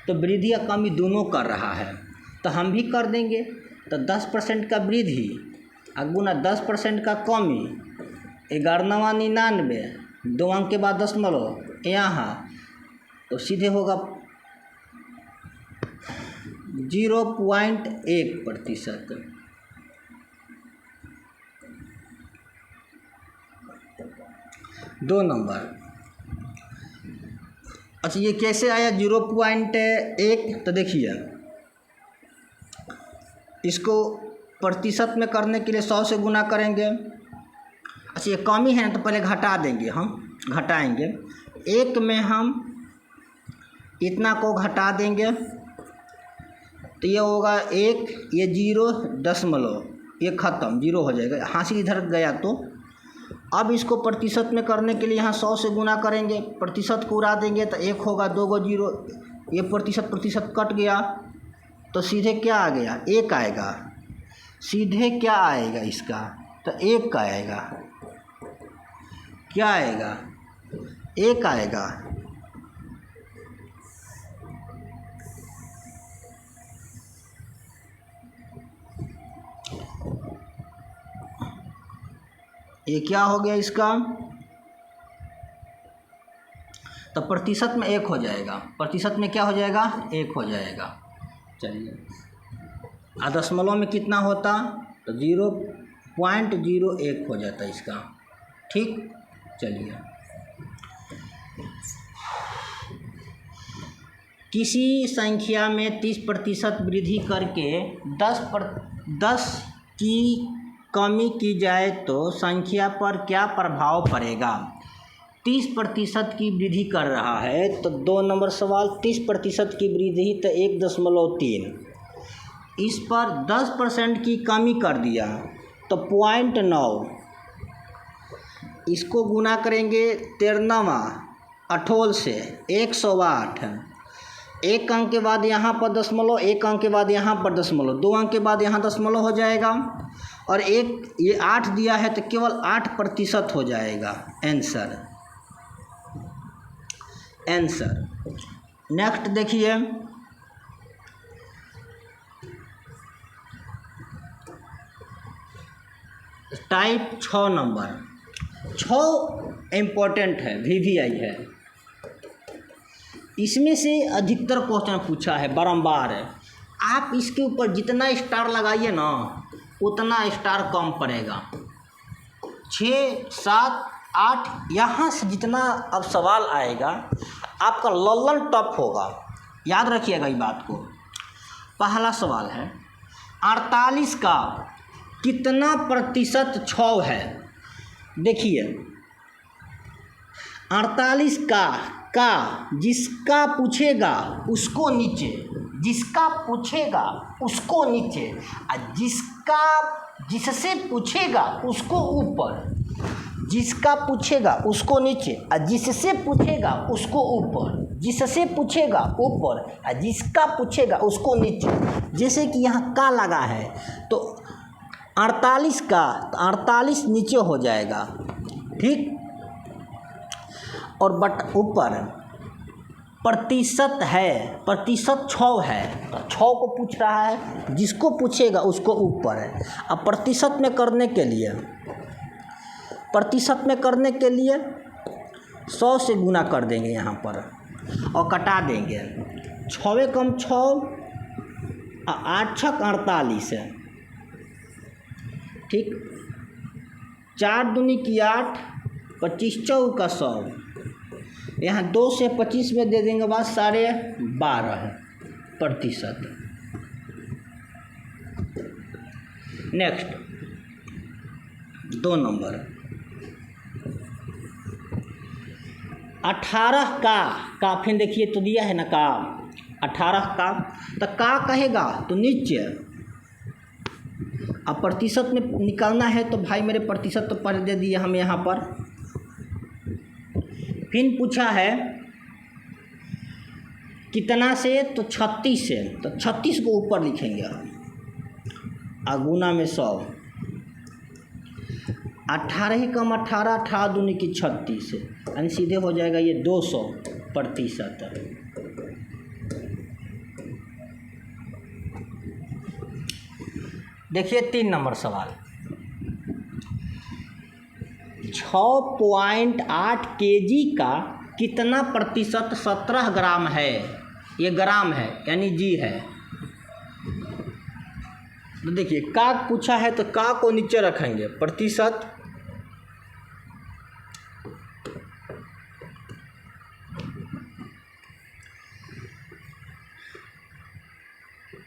तो वृद्धि या कमी दोनों कर रहा है, तो हम भी कर देंगे। तो 10% का वृद्धि गुना 10% का कमी, 1199, 2 अंक के बाद दशमलव यहाँ, तो सीधे होगा 0.1%। 2 नंबर। अच्छा, ये कैसे आया 0.1? तो देखिए, इसको प्रतिशत में करने के लिए 100 से गुना करेंगे। अच्छा, ये कमी है ना, तो पहले घटा देंगे, हम घटाएंगे। 1 में हम इतना को घटा देंगे, तो ये होगा 1, ये 0 दशमलव, ये ख़त्म, 0 हो जाएगा। हासिल इधर गया, तो अब इसको प्रतिशत में करने के लिए यहाँ 100 से गुना करेंगे, प्रतिशत को उड़ा देंगे, तो 1 होगा, 2 गो 0, ये प्रतिशत कट गया, तो सीधे क्या आ गया? 1 आएगा। सीधे क्या आएगा इसका? तो 1 का आएगा। क्या आएगा? 1 आएगा। ये क्या हो गया इसका? तो प्रतिशत में 1 हो जाएगा। प्रतिशत में क्या हो जाएगा? 1 हो जाएगा। चलिए, दशमलव में कितना होता? तो 0.01 हो जाता इसका, ठीक। चलिए, किसी संख्या में 30% वृद्धि करके 10 की कमी की जाए तो संख्या पर क्या प्रभाव पड़ेगा। 30% की वृद्धि कर रहा है, तो 2 नंबर सवाल, 30% की वृद्धि तो 1.3। इस पर 10% की कमी कर दिया, तो 0.9। इसको गुना करेंगे 13वां 18 से, 108। 1 अंक के बाद यहाँ पर दशमलव, 1 अंक के बाद यहाँ पर दशमलव, 2 अंक के बाद यहाँ दशमलव हो जाएगा, और ये 8 दिया है, तो केवल 8% हो जाएगा आंसर। नेक्स्ट देखिए, टाइप 6 नंबर। 6 इम्पोर्टेंट है, VVI है। इसमें से अधिकतर क्वेश्चन पूछा है बारंबार है। आप इसके ऊपर जितना स्टार लगाइए ना, उतना स्टार कम पड़ेगा। 6, 7, 8 यहाँ से जितना अब सवाल आएगा, आपका लल्लन टफ होगा। याद रखिएगा इस बात को। पहला सवाल है, 48 का कितना प्रतिशत 6 है? देखिए, 48 का जिसका पूछेगा उसको नीचे, जिसका पूछेगा उसको नीचे, और जिससे पूछेगा उसको ऊपर। जिसका पूछेगा उसको नीचे, और जिससे पूछेगा उसको ऊपर। जिससे पूछेगा ऊपर, और जिसका पूछेगा उसको नीचे। जैसे कि यहाँ का लगा है, तो 48 का, तो 48 नीचे हो जाएगा, ठीक। और बट ऊपर प्रतिशत है, प्रतिशत 6 है, तो 6 को पूछ रहा है, जिसको पूछेगा उसको ऊपर है। अब प्रतिशत में करने के लिए 100 से गुना कर देंगे यहाँ पर, और कटा देंगे। 6 कम 6, 8 6 48 है, ठीक। 4 दूनी की 8, 25 चौका 100, यहाँ 2 से 25 में दे देंगे बाद 12.5%। नेक्स्ट 2 नंबर 18 का फिर देखिए तो दिया है ना का 18 का, तो का कहेगा तो नीचे, अब प्रतिशत में निकालना है तो भाई मेरे प्रतिशत तो पर दे दिए हम यहाँ पर। फिर पूछा है कितना से तो 36 से, तो 36 को ऊपर लिखेंगे अगुना में 100, 18 कम 18, 18 दूनी की 36, यानी सीधे हो जाएगा ये 200%। देखिए 3 नंबर सवाल, 6.8 kg का कितना प्रतिशत 17 ग्राम है, ये ग्राम है यानी जी है। तो देखिए का पूछा है तो का को नीचे रखेंगे, प्रतिशत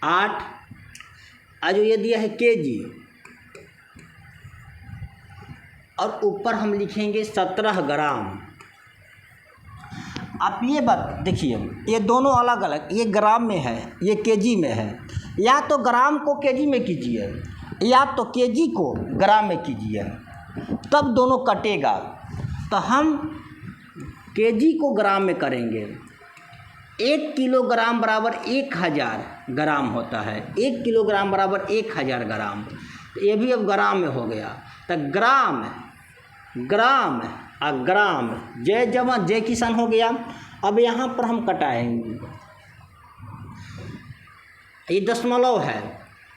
8, जो ये दिया है केजी, और ऊपर हम लिखेंगे 17 ग्राम। आप ये बात देखिए, ये दोनों अलग अलग, ये ग्राम में है ये केजी में है, या तो ग्राम को केजी में कीजिए या तो केजी को ग्राम में कीजिए, तब दोनों कटेगा। तो हम केजी को ग्राम में करेंगे, 1 किलोग्राम बराबर 1000 ग्राम होता है, 1 किलोग्राम बराबर 1000 ग्राम, ये भी अब ग्राम में हो गया। तो ग्राम ग्राम ग्राम, जय जवान जय किसान हो गया। अब यहाँ पर हम कटाएंगे, ये दशमलव है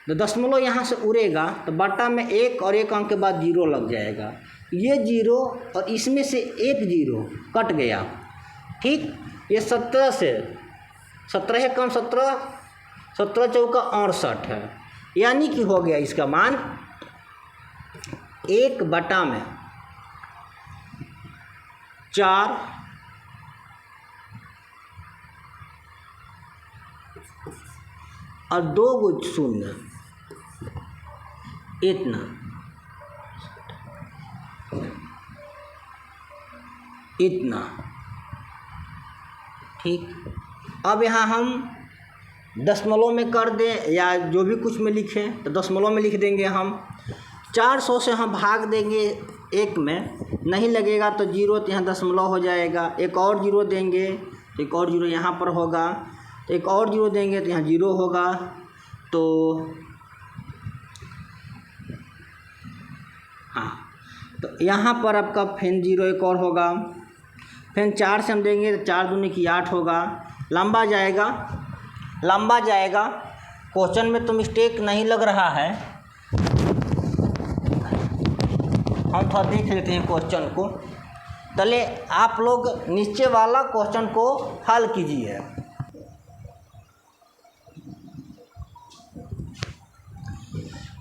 तो दशमलव यहाँ से उड़ेगा तो बटा में 1 और 1 अंक के बाद 0 लग जाएगा, ये 0 और इसमें से 1 0 कट गया। ठीक, ये 17 से 17 कम 17, 17 चौका 68 है, यानी कि हो गया इसका मान 1/4 और 2 0 इतना। ठीक, अब यहाँ हम दशमलव में कर दें या जो भी कुछ में लिखें तो दशमलव में लिख देंगे हम। 400 से हम भाग देंगे 1 में, नहीं लगेगा तो 0, तो यहाँ दशमलव हो जाएगा। एक और 0 देंगे तो एक और 0 यहाँ पर होगा, तो एक और 0 देंगे तो यहाँ 0 होगा। तो हाँ, तो यहाँ पर आपका फिर 0 एक और होगा, फिर 4 से हम देंगे तो 4 दूनी की 8 होगा। लंबा जाएगा क्वेश्चन में तो मिस्टेक नहीं लग रहा है, हम थोड़ा देख लेते हैं क्वेश्चन को। चले आप लोग नीचे वाला क्वेश्चन को हल कीजिए।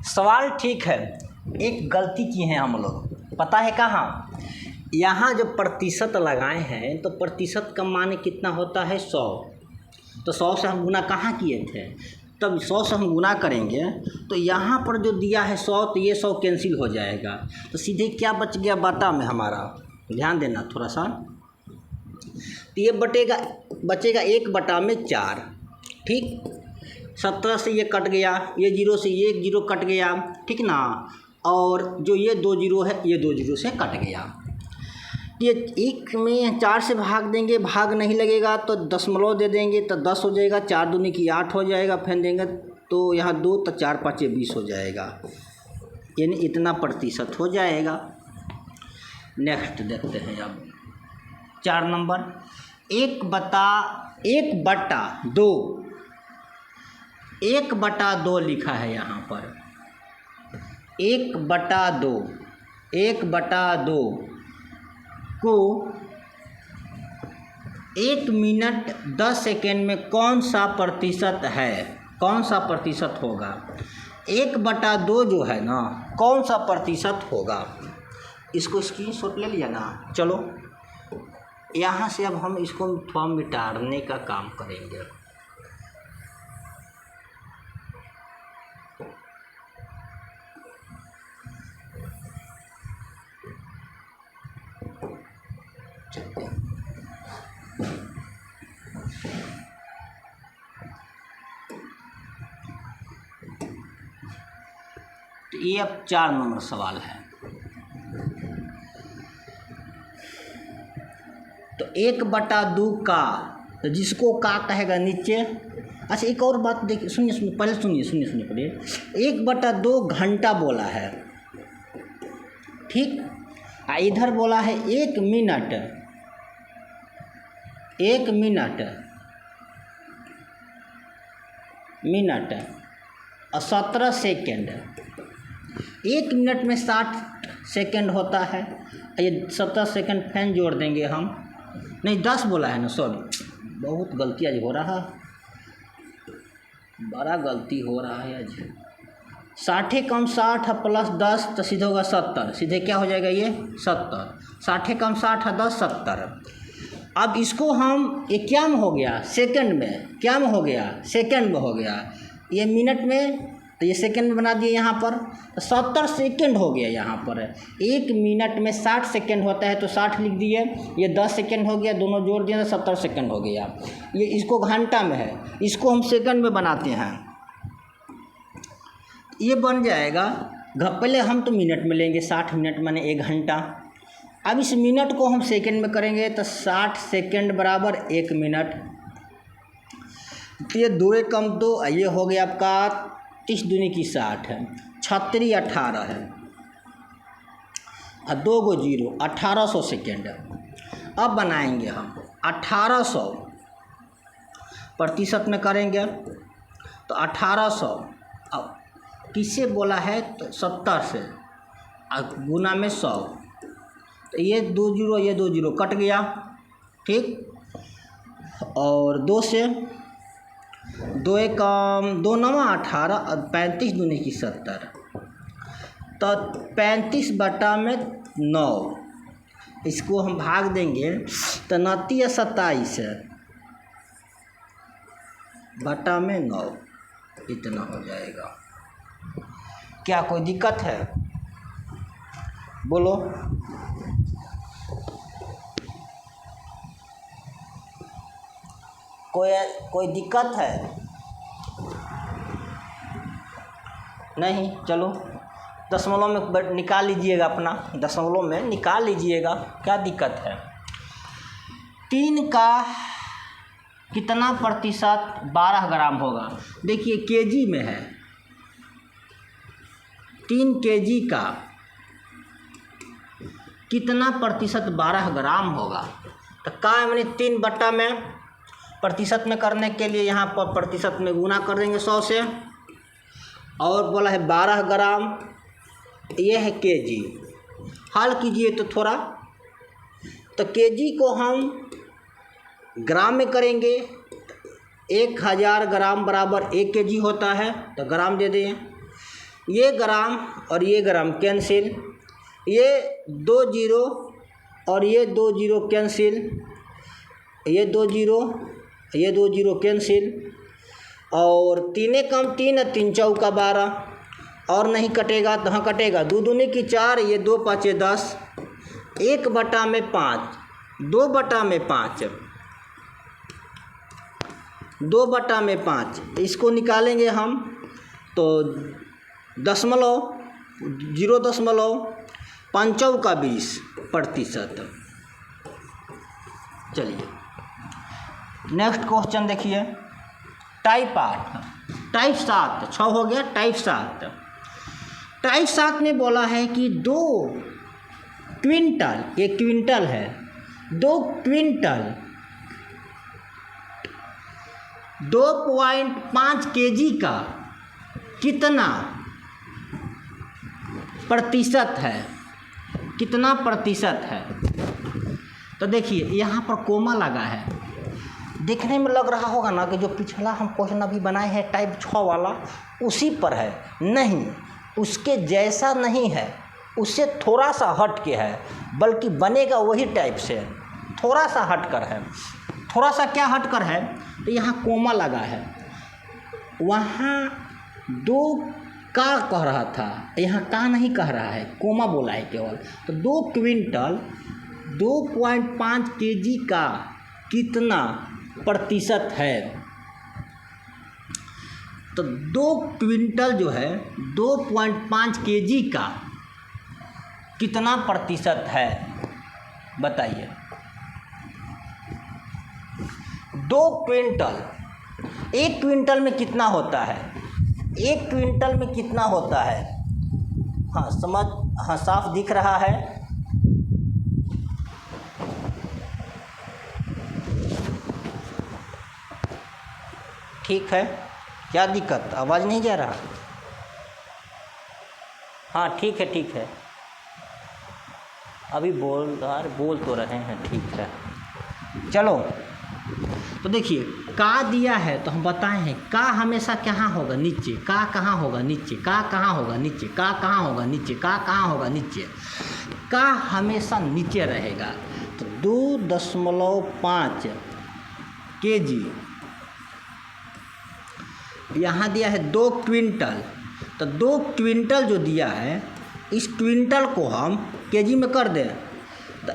सवाल ठीक है, एक गलती की है हम लोग, पता है कहाँ? यहाँ जो प्रतिशत लगाए हैं तो प्रतिशत का मान कितना होता है 100, तो 100 से हम गुना कहाँ किए थे, तब 100 से हम गुना करेंगे तो यहाँ पर जो दिया है 100, तो ये 100 कैंसिल हो जाएगा, तो सीधे क्या बच गया बटा में हमारा, ध्यान देना थोड़ा सा। तो ये बचेगा 1/4। ठीक, 17 से ये कट गया, ये 0 से ये 1 0 कट गया, ठीक ना, और जो ये 2 0 है ये 2 0 से कट गया। ये 1 में 4 से भाग देंगे, भाग नहीं लगेगा तो दशमलव दे देंगे तो 10 हो जाएगा, 4 दूनी की 8 हो जाएगा, फिर देंगे तो यहाँ 2 तो 4 5 20 हो जाएगा, यानी इतना प्रतिशत हो जाएगा। नेक्स्ट देखते हैं अब 4 नंबर, 1/2 लिखा है यहाँ पर, 1/2 को 1 मिनट 10 सेकेंड में कौन सा प्रतिशत है, कौन सा प्रतिशत होगा? 1/2 जो है ना, कौन सा प्रतिशत होगा? इसको स्क्रीनशॉट ले लिया ना। चलो यहाँ से अब हम इसको थोड़ा मिटाने का काम करेंगे। चलते हैं। तो ये अब 4 नंबर सवाल है। तो 1/2 का, तो जिसको का कहेगा नीचे। अच्छा एक और बात देखिए, सुनिए पहले सुनिए पहले। 1/2 घंटा बोला है, ठीक। इधर बोला है 1 मिनट, 1 मिनट और 17 सेकेंड। 1 मिनट में 60 सेकेंड होता है। ये 17 सेकेंड फैन जोड़ देंगे हम, नहीं 10 बोला है ना, सॉरी बहुत गलती आज हो रहा, बड़ा गलती हो रहा है आज। 60 कम 60 प्लस 10 तो सीधे होगा 70, सीधे क्या हो जाएगा ये 70। 60 कम 60 है 10, 70। अब इसको हम, ये क्या में हो गया सेकंड में, क्या में हो गया सेकंड में हो गया, ये मिनट में तो ये सेकंड में बना दिए यहाँ पर, तो 70 सेकंड हो गया यहाँ पर। 1 मिनट में 60 सेकंड होता है तो 60 लिख दिए, ये 10 सेकंड हो गया, दोनों जोड़ दिए तो 70 सेकंड हो गया। ये इसको घंटा में है, इसको हम सेकंड में बनाते हैं, ये बन जाएगा। पहले हम तो मिनट में लेंगे, 60 मिनट माने 1 घंटा। अब इस मिनट को हम सेकंड में करेंगे तो 60 सेकंड बराबर 1 मिनट। तो ये 2 कम 2, ये हो गया आपका 30 दूनी की 60 है, 36 18 है और 2 गो 0, 1800 सेकेंड। अब बनाएंगे हम 1800 प्रतिशत में करेंगे तो 1800 अब किससे बोला है तो 70 से गुना में 100, तो ये 2 0 ये 2 0 कट गया, ठीक। और 2 से 2 कम 2 9 18 और 35 दूनी की 70, तो 35 बटा में 9, इसको हम भाग देंगे तो 29 या 27 बटा में 9, इतना हो जाएगा। क्या कोई दिक्कत है बोलो? कोई दिक्कत है? नहीं, चलो दशमलव में निकाल लीजिएगा, अपना दशमलव में निकाल लीजिएगा, क्या दिक्कत है। 3 का कितना प्रतिशत 12 ग्राम होगा? देखिए केजी में है, 3 केजी का कितना प्रतिशत 12 ग्राम होगा। तो का मैंने 3 बट्टा में प्रतिशत में करने के लिए यहाँ पर प्रतिशत में गुना कर देंगे 100 से, और बोला है 12 ग्राम, ये है केजी। हल कीजिए तो थोड़ा, तो केजी को हम ग्राम में करेंगे, 1000 ग्राम बराबर 1 केजी होता है, तो ग्राम दे दें। ये ग्राम और ये ग्राम कैंसिल, ये 2 0 और ये 2 0 कैंसिल, ये 2 0 ये 2 0 कैंसिल, और 3 कम 3 3 चौका 12, और नहीं कटेगा तो हाँ कटेगा, 2 दूनी की 4, ये 2 5 10, 1 बटा में 5, 2 बटा में 5, 2 बटा में 5, इसको निकालेंगे हम तो 0.5 चलिए नेक्स्ट क्वेश्चन देखिए। टाइप 8, टाइप 7, 6 हो गया, टाइप 7। टाइप 7 में बोला है कि 2 क्विंटल, ये क्विंटल है, 2 क्विंटल 2.5 केजी का कितना प्रतिशत है, कितना प्रतिशत है। तो देखिए यहाँ पर कोमा लगा है, देखने में लग रहा होगा ना कि जो पिछला हम क्वेश्चन अभी बनाए हैं टाइप 6 वाला उसी पर है, नहीं उसके जैसा नहीं है, उससे थोड़ा सा हट के है, बल्कि बनेगा वही टाइप से, थोड़ा सा हट कर है। थोड़ा सा क्या हट कर है, तो यहाँ कोमा लगा है, वहाँ 2 का कह रहा था, यहाँ का नहीं कह रहा है, कोमा बोला है केवल। तो 2 क्विंटल 2.5 केजी का कितना प्रतिशत है? तो 2 क्विंटल जो है 2.5 केजी का कितना प्रतिशत है, बताइए। 2 क्विंटल, 1 क्विंटल में कितना होता है? 1 क्विंटल में कितना होता है? हाँ समझ, हाँ साफ दिख रहा है। ठीक है, क्या दिक्कत, आवाज़ नहीं जा रहा? हाँ ठीक है, अभी बोल तो रहे हैं, ठीक है। चलो तो देखिए, का दिया है तो हम बताए हैं, का हमेशा कहाँ होगा? नीचे। का कहाँ होगा? नीचे। का कहाँ होगा? नीचे। का कहाँ होगा? नीचे। का कहाँ होगा? नीचे। का हमेशा नीचे रहेगा। तो 2.5 केजी, यहाँ दिया है 2 क्विंटल, तो 2 क्विंटल जो दिया है, इस क्विंटल को हम केजी में कर दें तो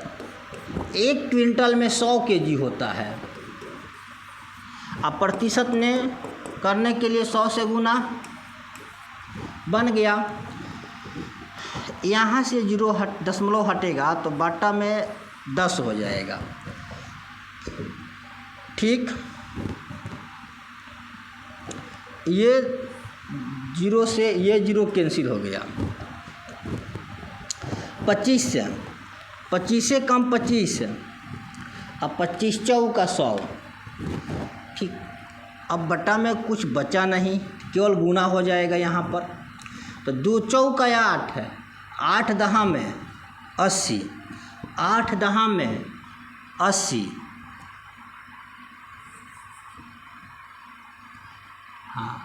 1 क्विंटल में 100 केजी होता है। अब प्रतिशत ने करने के लिए 100 से गुना बन गया, यहाँ से 0 दशमलव हटेगा तो बटा में 10 हो जाएगा। ठीक, ये 0 से ये 0 कैंसिल हो गया। 25 से 25 से कम 25, अब 25 चौका 100। ठीक, अब बटा में कुछ बचा नहीं, केवल गुना हो जाएगा यहाँ पर। तो 2 चौका 8 है, 8 दहा में 80, 8 दहा में 80। हाँ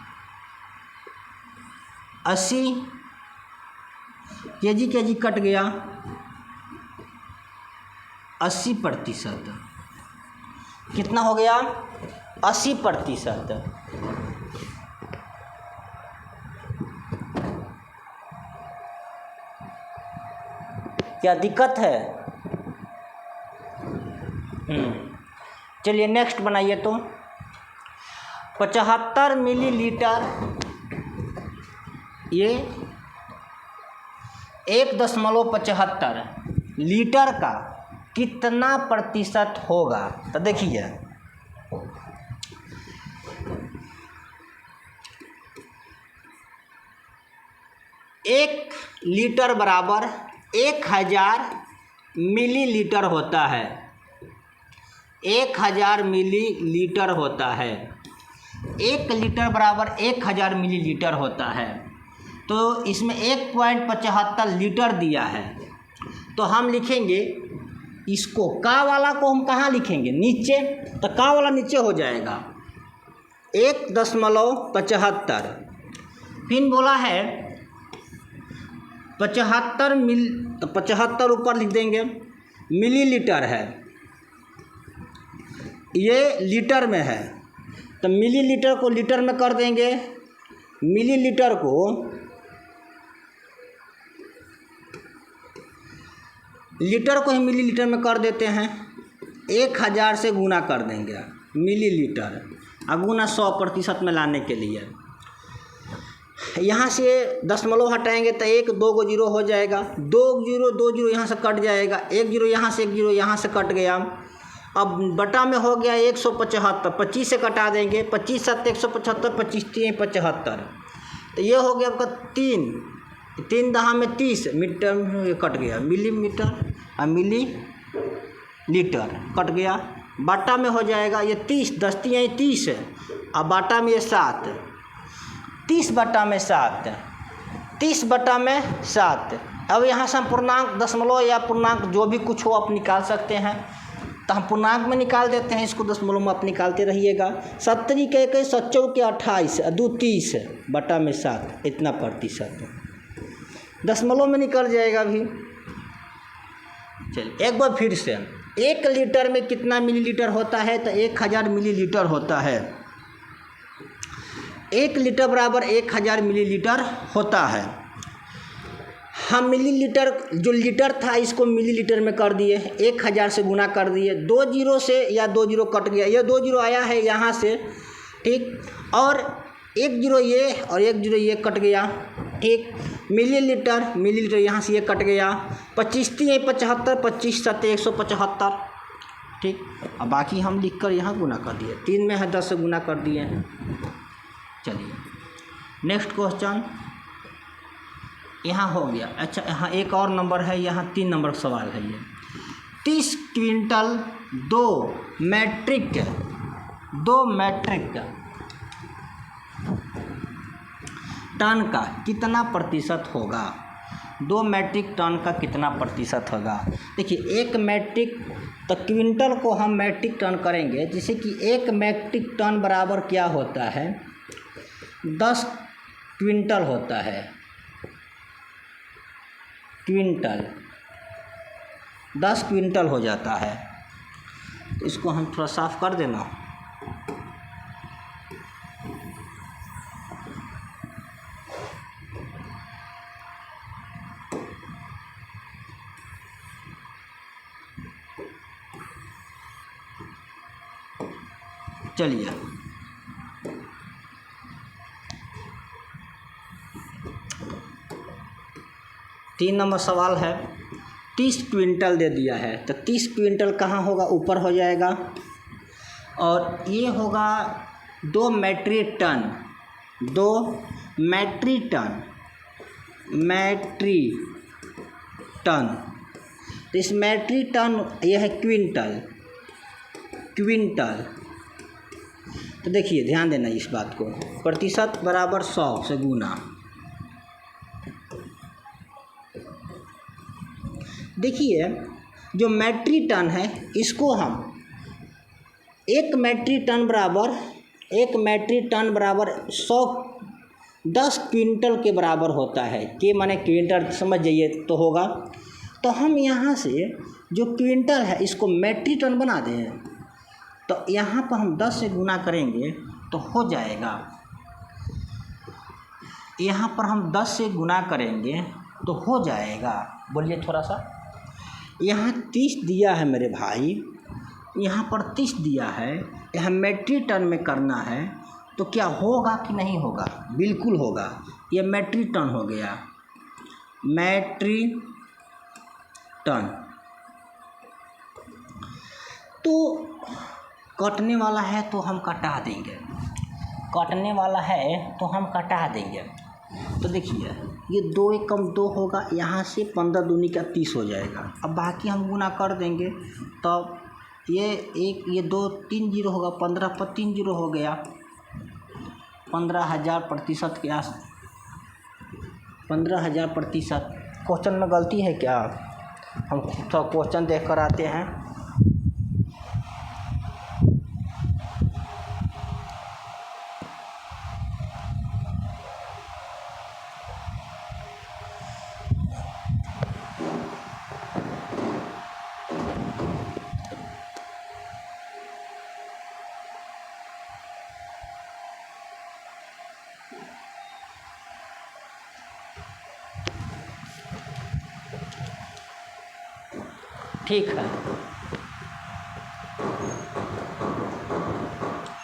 80 केजी कट गया, 80%। कितना हो गया? 80%। क्या दिक्कत है? चलिए नेक्स्ट बनाइए। तो 75 मिलीलीटर, ये 1.75 लीटर का कितना प्रतिशत होगा? तो देखिए, 1 लीटर बराबर 1000 मिलीलीटर होता है। 1000 मिलीलीटर होता है। 1 लीटर बराबर 1000 मिलीलीटर होता है। तो इसमें 1.75 लीटर दिया है, तो हम लिखेंगे इसको, का वाला को हम कहाँ लिखेंगे? नीचे। तो का वाला नीचे हो जाएगा 1.75। फिर बोला है 75 मिल, तो 75 ऊपर लिख देंगे, मिलीलीटर है, ये लीटर में है, तो मिलीलीटर को लीटर में कर देंगे, मिलीलीटर को लीटर को ही मिलीलीटर में कर देते हैं, 1000 से गुना कर देंगे मिलीलीटर, अब गुना 100% में लाने के लिए। यहाँ से दशमलव हटाएंगे तो 1 2 को 0 हो जाएगा, 2 0 यहाँ से कट जाएगा, 1 0 यहाँ से, 1 0 यहाँ से कट गया। अब बटा में हो गया 175, 25 से कटा देंगे, 25 7 175, 25 3 75, तो ये हो गया आपका 3 दहा में 30 मीटर कट गया, मिलीमीटर और मिली लीटर कट गया। बाटा में हो जाएगा ये 30, 10 3 30 है, अब बाटा में ये 7, 30 बटा में 7, 30 बटा में 7। अब यहाँ से हम पूर्णांक दशमलव या पूर्णांक जो भी कुछ हो आप निकाल सकते हैं, तो हम पूर्णांक में निकाल देते हैं, इसको दशमलव में आप निकालते रहिएगा। 70 के 21 7 के 28 2 30 बटा में 7, इतना प्रतिशत। दशमलव में निकल जाएगा भी। चलिए एक बार फिर से, 1 लीटर में कितना मिलीलीटर होता है? तो 1000 मिलीलीटर होता है। 1 लीटर बराबर 1000 मिलीलीटर होता है। हम मिलीलीटर, जो लीटर था इसको मिलीलीटर में कर दिए, 1000 से गुना कर दिए, 2 जीरो से, या 2 जीरो कट गया, ये 2 जीरो आया है यहाँ से, ठीक, और 1 जीरो ये और 1 जीरो ये कट गया, ठीक। मिलीलीटर यहाँ से ये कट गया, 25 3 75, 25 7 175, ठीक। अब बाकी हम लिख कर यहाँ गुना कर दिए, 3 में है 10 से गुना कर दिए हैं। चलिए नेक्स्ट क्वेश्चन यहाँ हो गया। अच्छा यहाँ एक और नंबर है, यहाँ 3 नंबर सवाल है ये। 30 क्विंटल 2 मैट्रिक टन का कितना प्रतिशत होगा? 2 मैट्रिक टन का कितना प्रतिशत होगा? देखिए 1 मैट्रिक, तो क्विंटल को हम मैट्रिक टन करेंगे, जैसे कि 1 मैट्रिक टन बराबर क्या होता है? 10 क्विंटल होता है। क्विंटल 10 क्विंटल हो जाता है। तो इसको हम थोड़ा साफ कर देना। चलिए तीन नंबर सवाल है, 30 क्विंटल दे दिया है, तो 30 क्विंटल कहाँ होगा? ऊपर हो जाएगा, और ये होगा 2 मैट्रिक टन। 2 मैट्रिक टन, तो इस मैट्रिक टन यह है क्विंटल। तो देखिए ध्यान देना इस बात को, प्रतिशत बराबर 100 से गुना। देखिए जो मैट्रिक टन है इसको हम 1 मैट्रिक टन बराबर 100 10 क्विंटल के बराबर होता है। के माने क्विंटल समझ जाइए तो होगा। तो हम यहाँ से जो क्विंटल है इसको मैट्रिक टन बना दें, तो यहाँ पर हम 10 से गुना करेंगे तो हो जाएगा। यहाँ पर हम 10 से गुना करेंगे तो हो जाएगा। बोलिए थोड़ा सा। यहाँ 30 दिया है मेरे भाई, यहाँ पर 30 दिया है, यहाँ मैट्रिक टन में करना है, तो क्या होगा कि नहीं होगा? बिल्कुल होगा। ये मैट्रिक टन हो गया, मैट्रिक टन। तो कटने वाला है तो हम कटा देंगे, तो देखिए ये 2 एकम 2 होगा, यहाँ से 15 दूनी का 30 हो जाएगा। अब बाकी हम गुना कर देंगे, तब ये 1 ये 2 3 जीरो होगा, 15 पर 3 जीरो हो गया, 15,000 प्रतिशत के आस 15,000 प्रतिशत। क्वेश्चन में गलती है क्या? हम थोड़ा क्वेश्चन देख कर आते हैं।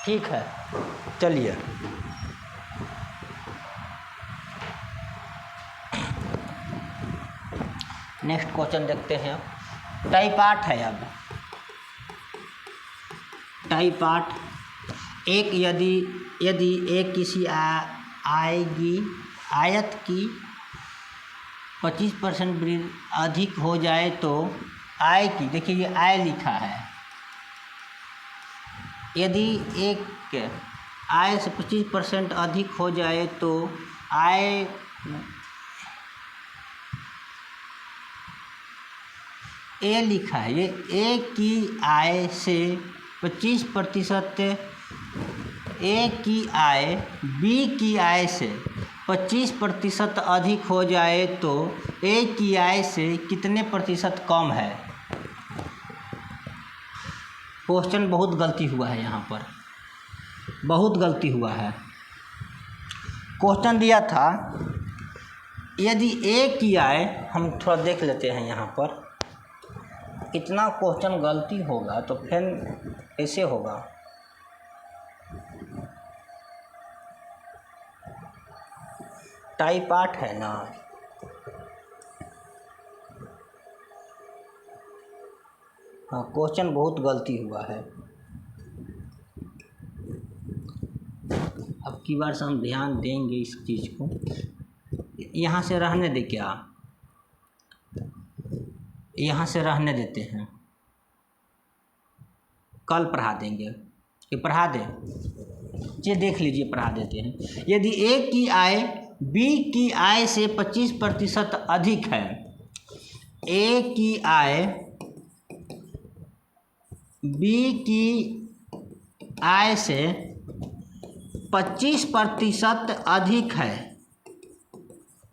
ठीक है, चलिए नेक्स्ट क्वेश्चन देखते हैं। टाइप 8 है। अब टाइप 8, एक यदि एक किसी आयत की 25% वृद्धि अधिक हो जाए तो आय की, देखिए ये आय लिखा है, यदि एक आय से 25% अधिक हो जाए तो आय ए लिखा है, ये ए की आय से 25%, ए की आय बी की आय से 25% अधिक हो जाए तो ए की आय से कितने प्रतिशत कम है। क्वेश्चन बहुत गलती हुआ है, यहाँ पर बहुत गलती हुआ है। क्वेश्चन दिया था यदि ए की आय, हम थोड़ा देख लेते हैं यहाँ पर कितना क्वेश्चन गलती होगा तो फिर ऐसे होगा। टाइप 8 है ना, हाँ क्वेश्चन बहुत गलती हुआ है। अब की बार से हम ध्यान देंगे इस चीज़ को। यहाँ से रहने दे, क्या यहाँ से रहने देते हैं, कल पढ़ा देंगे। ये पढ़ा दें, ये देख लीजिए, पढ़ा देते हैं। यदि ए की आय बी की आय से 25% अधिक है, ए की आय बी की आय से 25% अधिक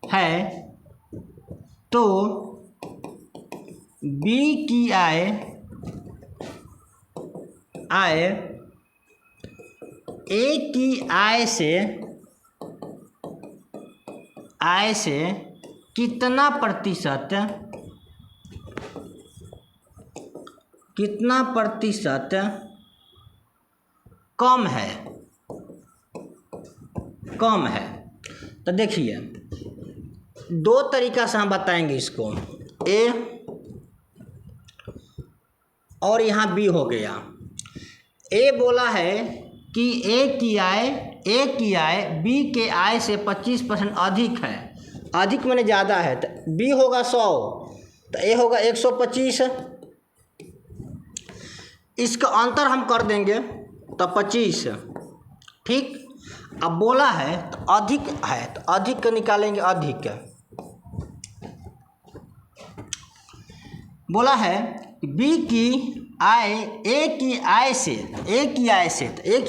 है तो बी की आय ए की आय से कितना प्रतिशत कम है। तो देखिए दो तरीका से हम बताएंगे इसको, ए और यहाँ बी हो गया। ए बोला है कि ए की आय बी के आय से 25% अधिक है, अधिक माने ज़्यादा है, तो बी होगा 100 तो ए होगा 125। इसका अंतर हम कर देंगे तो 25, ठीक। अब बोला है तो अधिक है, तो अधिक का निकालेंगे, अधिक बोला है बी की आय ए की आय से तो ए की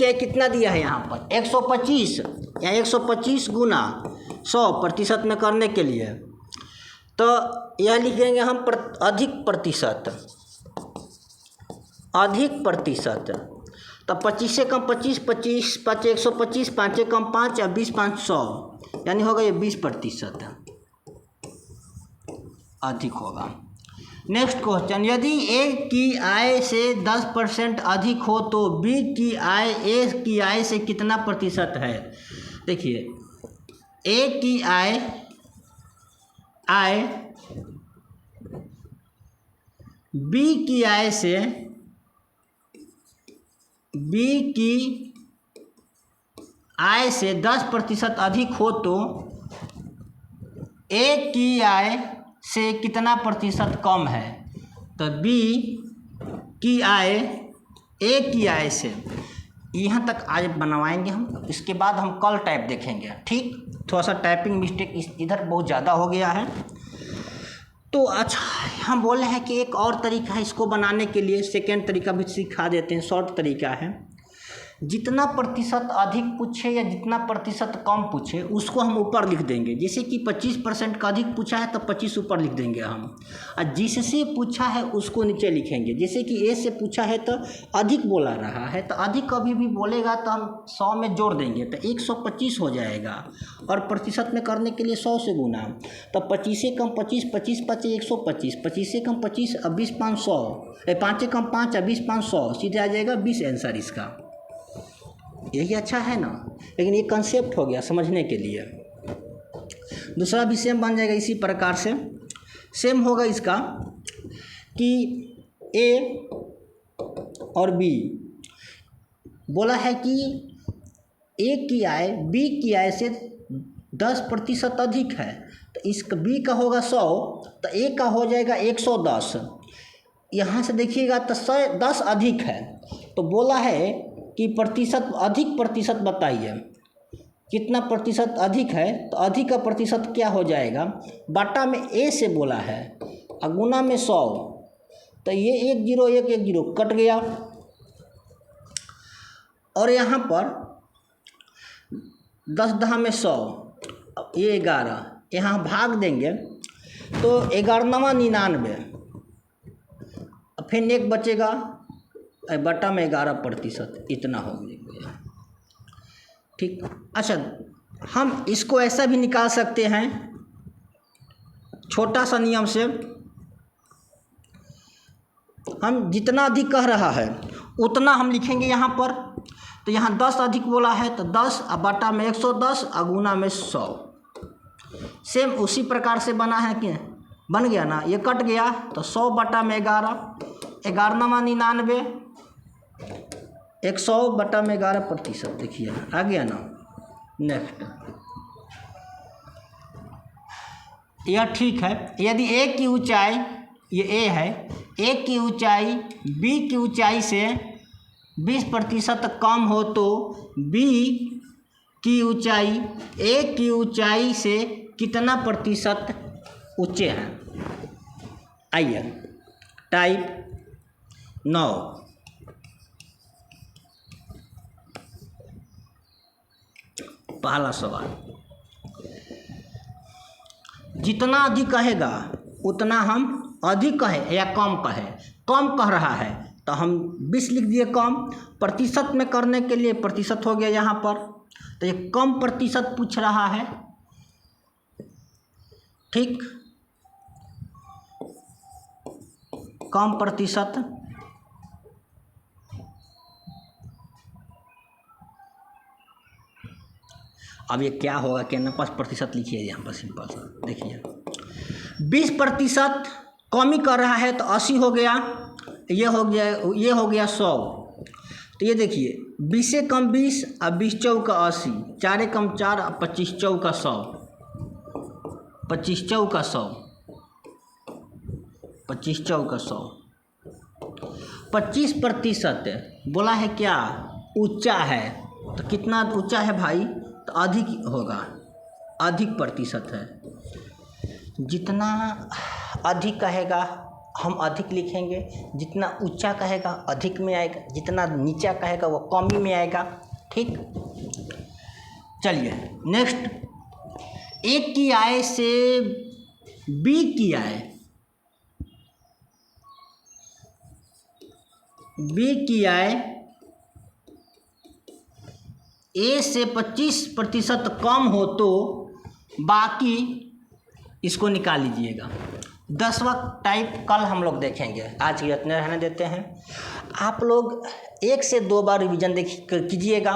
आय कितना दिया है यहाँ पर 125, या 125 गुना 100% में करने के लिए, तो यह लिखेंगे हम अधिक प्रतिशत। तो 25 से कम 25, 5 125, 5 से कम 5 या 20 5 100, यानी होगा ये 20% अधिक होगा। नेक्स्ट क्वेश्चन, यदि ए की आय से 10% अधिक हो तो बी की आय ए की आय से कितना प्रतिशत है। देखिए ए की आय बी की आय से 10% अधिक हो तो ए की आय से कितना प्रतिशत कम है। तो बी की आय ए की आय से, यहाँ तक आज बनवाएंगे हम, इसके बाद हम कल टाइप देखेंगे, ठीक। थोड़ा सा टाइपिंग मिस्टेक इधर बहुत ज़्यादा हो गया है। तो अच्छा, हम बोल रहे हैं कि एक और तरीका है इसको बनाने के लिए, सेकेंड तरीका भी सिखा देते हैं, शॉर्ट तरीका है। जितना प्रतिशत अधिक पूछे या जितना प्रतिशत कम पूछे उसको हम ऊपर लिख देंगे। जैसे कि 25% का अधिक पूछा है तो 25 ऊपर लिख देंगे हम, और जिससे पूछा है उसको नीचे लिखेंगे। जैसे कि ए से पूछा है तो अधिक बोला रहा है, तो अधिक कभी भी बोलेगा तो हम 100 में जोड़ देंगे तो 125 हो जाएगा, और प्रतिशत में करने के लिए 100 से गुना, तो 25 से कम 25, 25 5 125, 25 से कम 25 और 20 5 100, 5 से कम 5 और 20 5 100, सीधे आ जाएगा 20 आंसर इसका। यही अच्छा है ना, लेकिन ये कंसेप्ट हो गया समझने के लिए। दूसरा भी सेम बन जाएगा इसी प्रकार से। सेम होगा इसका कि ए और बी बोला है कि ए की आय बी की आय से 10% अधिक है, तो इसका बी का होगा 100 तो ए का हो जाएगा 110। यहाँ से देखिएगा तो 110 अधिक है, तो बोला है कि अधिक प्रतिशत बताइए कितना प्रतिशत अधिक है। तो अधिक का प्रतिशत क्या हो जाएगा, बाटा में ए से बोला है और गुना में 100, तो ये 1 0 1 1 0 कट गया, और यहाँ पर 10 10 में 100, ये 11 यहाँ भाग देंगे तो 11,99, फिर एक बचेगा बटा में 11%, इतना हो गया। ठीक, अच्छा हम इसको ऐसा भी निकाल सकते हैं छोटा सा नियम से। हम जितना अधिक कह रहा है उतना हम लिखेंगे यहाँ पर। तो यहाँ 10 अधिक बोला है तो 10 बटा में 110 गुना में 100। सेम उसी प्रकार से बना है कि बन गया ना, ये कट गया तो 100 बटा में 11, 11,99, 100 बटा में 11%। देखिए आ गया ना। नेक्स्ट, यह ठीक है। यदि ए की ऊंचाई, ये ए है, ए की ऊंचाई बी की ऊंचाई से 20% कम हो तो बी की ऊंचाई ए की ऊंचाई से कितना प्रतिशत ऊंचे हैं। आइए टाइप 9, पहला सवाल, जितना अधिक कहेगा उतना हम अधिक कहे या कम कहे। कम कह रहा है तो हम 20 लिख दिए कम। प्रतिशत में करने के लिए प्रतिशत हो गया यहाँ पर, तो ये कम प्रतिशत पूछ रहा है। ठीक, कम प्रतिशत। अब ये क्या होगा कि ना 5% लिखिए यहाँ पर सिंपल सा। देखिए 20% कम ही कर रहा है तो 80 हो गया, ये हो गया, ये हो गया 100। तो ये देखिए 20 से कम 20 और 20 चौका 80, 4 कम 4 और 25 चौका 100, 25 चौका 100, 25 चौका 100। 25% बोला है क्या, ऊंचा है। तो कितना ऊंचा है भाई, तो अधिक होगा, अधिक प्रतिशत है। जितना अधिक कहेगा हम अधिक लिखेंगे, जितना ऊंचा कहेगा अधिक में आएगा, जितना नीचा कहेगा वो कम ही में आएगा। ठीक, चलिए नेक्स्ट, एक की आय से बी की आय, बी की आय ए से 25% कम हो तो बाकी, इसको निकाल लीजिएगा। 10वां टाइप कल हम लोग देखेंगे, आज के इतने रहने देते हैं। आप लोग 1 से 2 बार रिवीजन कीजिएगा,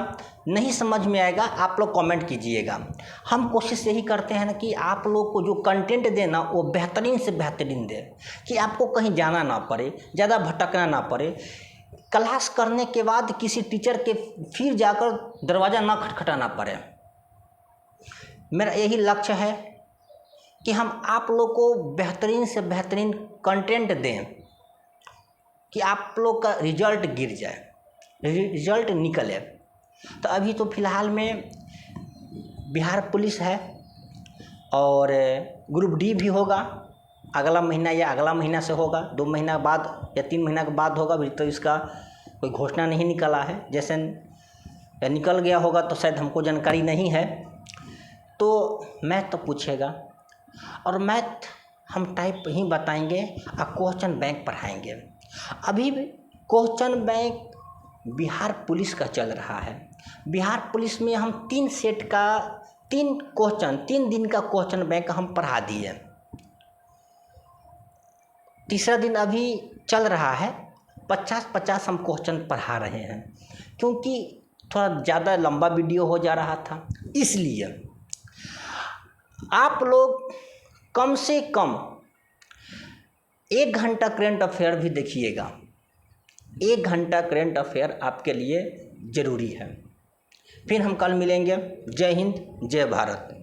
नहीं समझ में आएगा आप लोग कमेंट कीजिएगा। हम कोशिश यही करते हैं ना कि आप लोग को जो कंटेंट देना वो बेहतरीन से बेहतरीन दे, कि आपको कहीं जाना ना पड़े, ज़्यादा भटकना ना पड़े। क्लास करने के बाद किसी टीचर के फिर जाकर दरवाज़ा ना खटखटाना पड़े। मेरा यही लक्ष्य है कि हम आप लोग को बेहतरीन से बेहतरीन कंटेंट दें कि आप लोग का रिजल्ट गिर जाए, रिजल्ट निकले। तो अभी तो फ़िलहाल में बिहार पुलिस है और ग्रुप डी भी होगा, अगला महीना या अगला महीना से होगा, 2 महीना बाद या 3 महीना के बाद होगा। अभी तो इसका कोई घोषणा नहीं निकला है, जैसे निकल गया होगा तो शायद हमको जानकारी नहीं है। तो मैथ तो पूछेगा और मैथ हम टाइप ही बताएंगे और क्वेश्चन बैंक पढ़ाएंगे। अभी भी क्वेश्चन बैंक बिहार पुलिस का चल रहा है। बिहार पुलिस में हम 3 सेट का 3 क्वेश्चन, 3 दिन का क्वेश्चन बैंक हम पढ़ा दिए। तीसरा दिन अभी चल रहा है, 50-50 हम क्वेश्चन पढ़ा रहे हैं, क्योंकि थोड़ा ज़्यादा लंबा वीडियो हो जा रहा था। इसलिए आप लोग कम से कम 1 घंटा करेंट अफेयर भी देखिएगा। 1 घंटा करेंट अफेयर आपके लिए ज़रूरी है। फिर हम कल मिलेंगे। जय हिंद, जय भारत।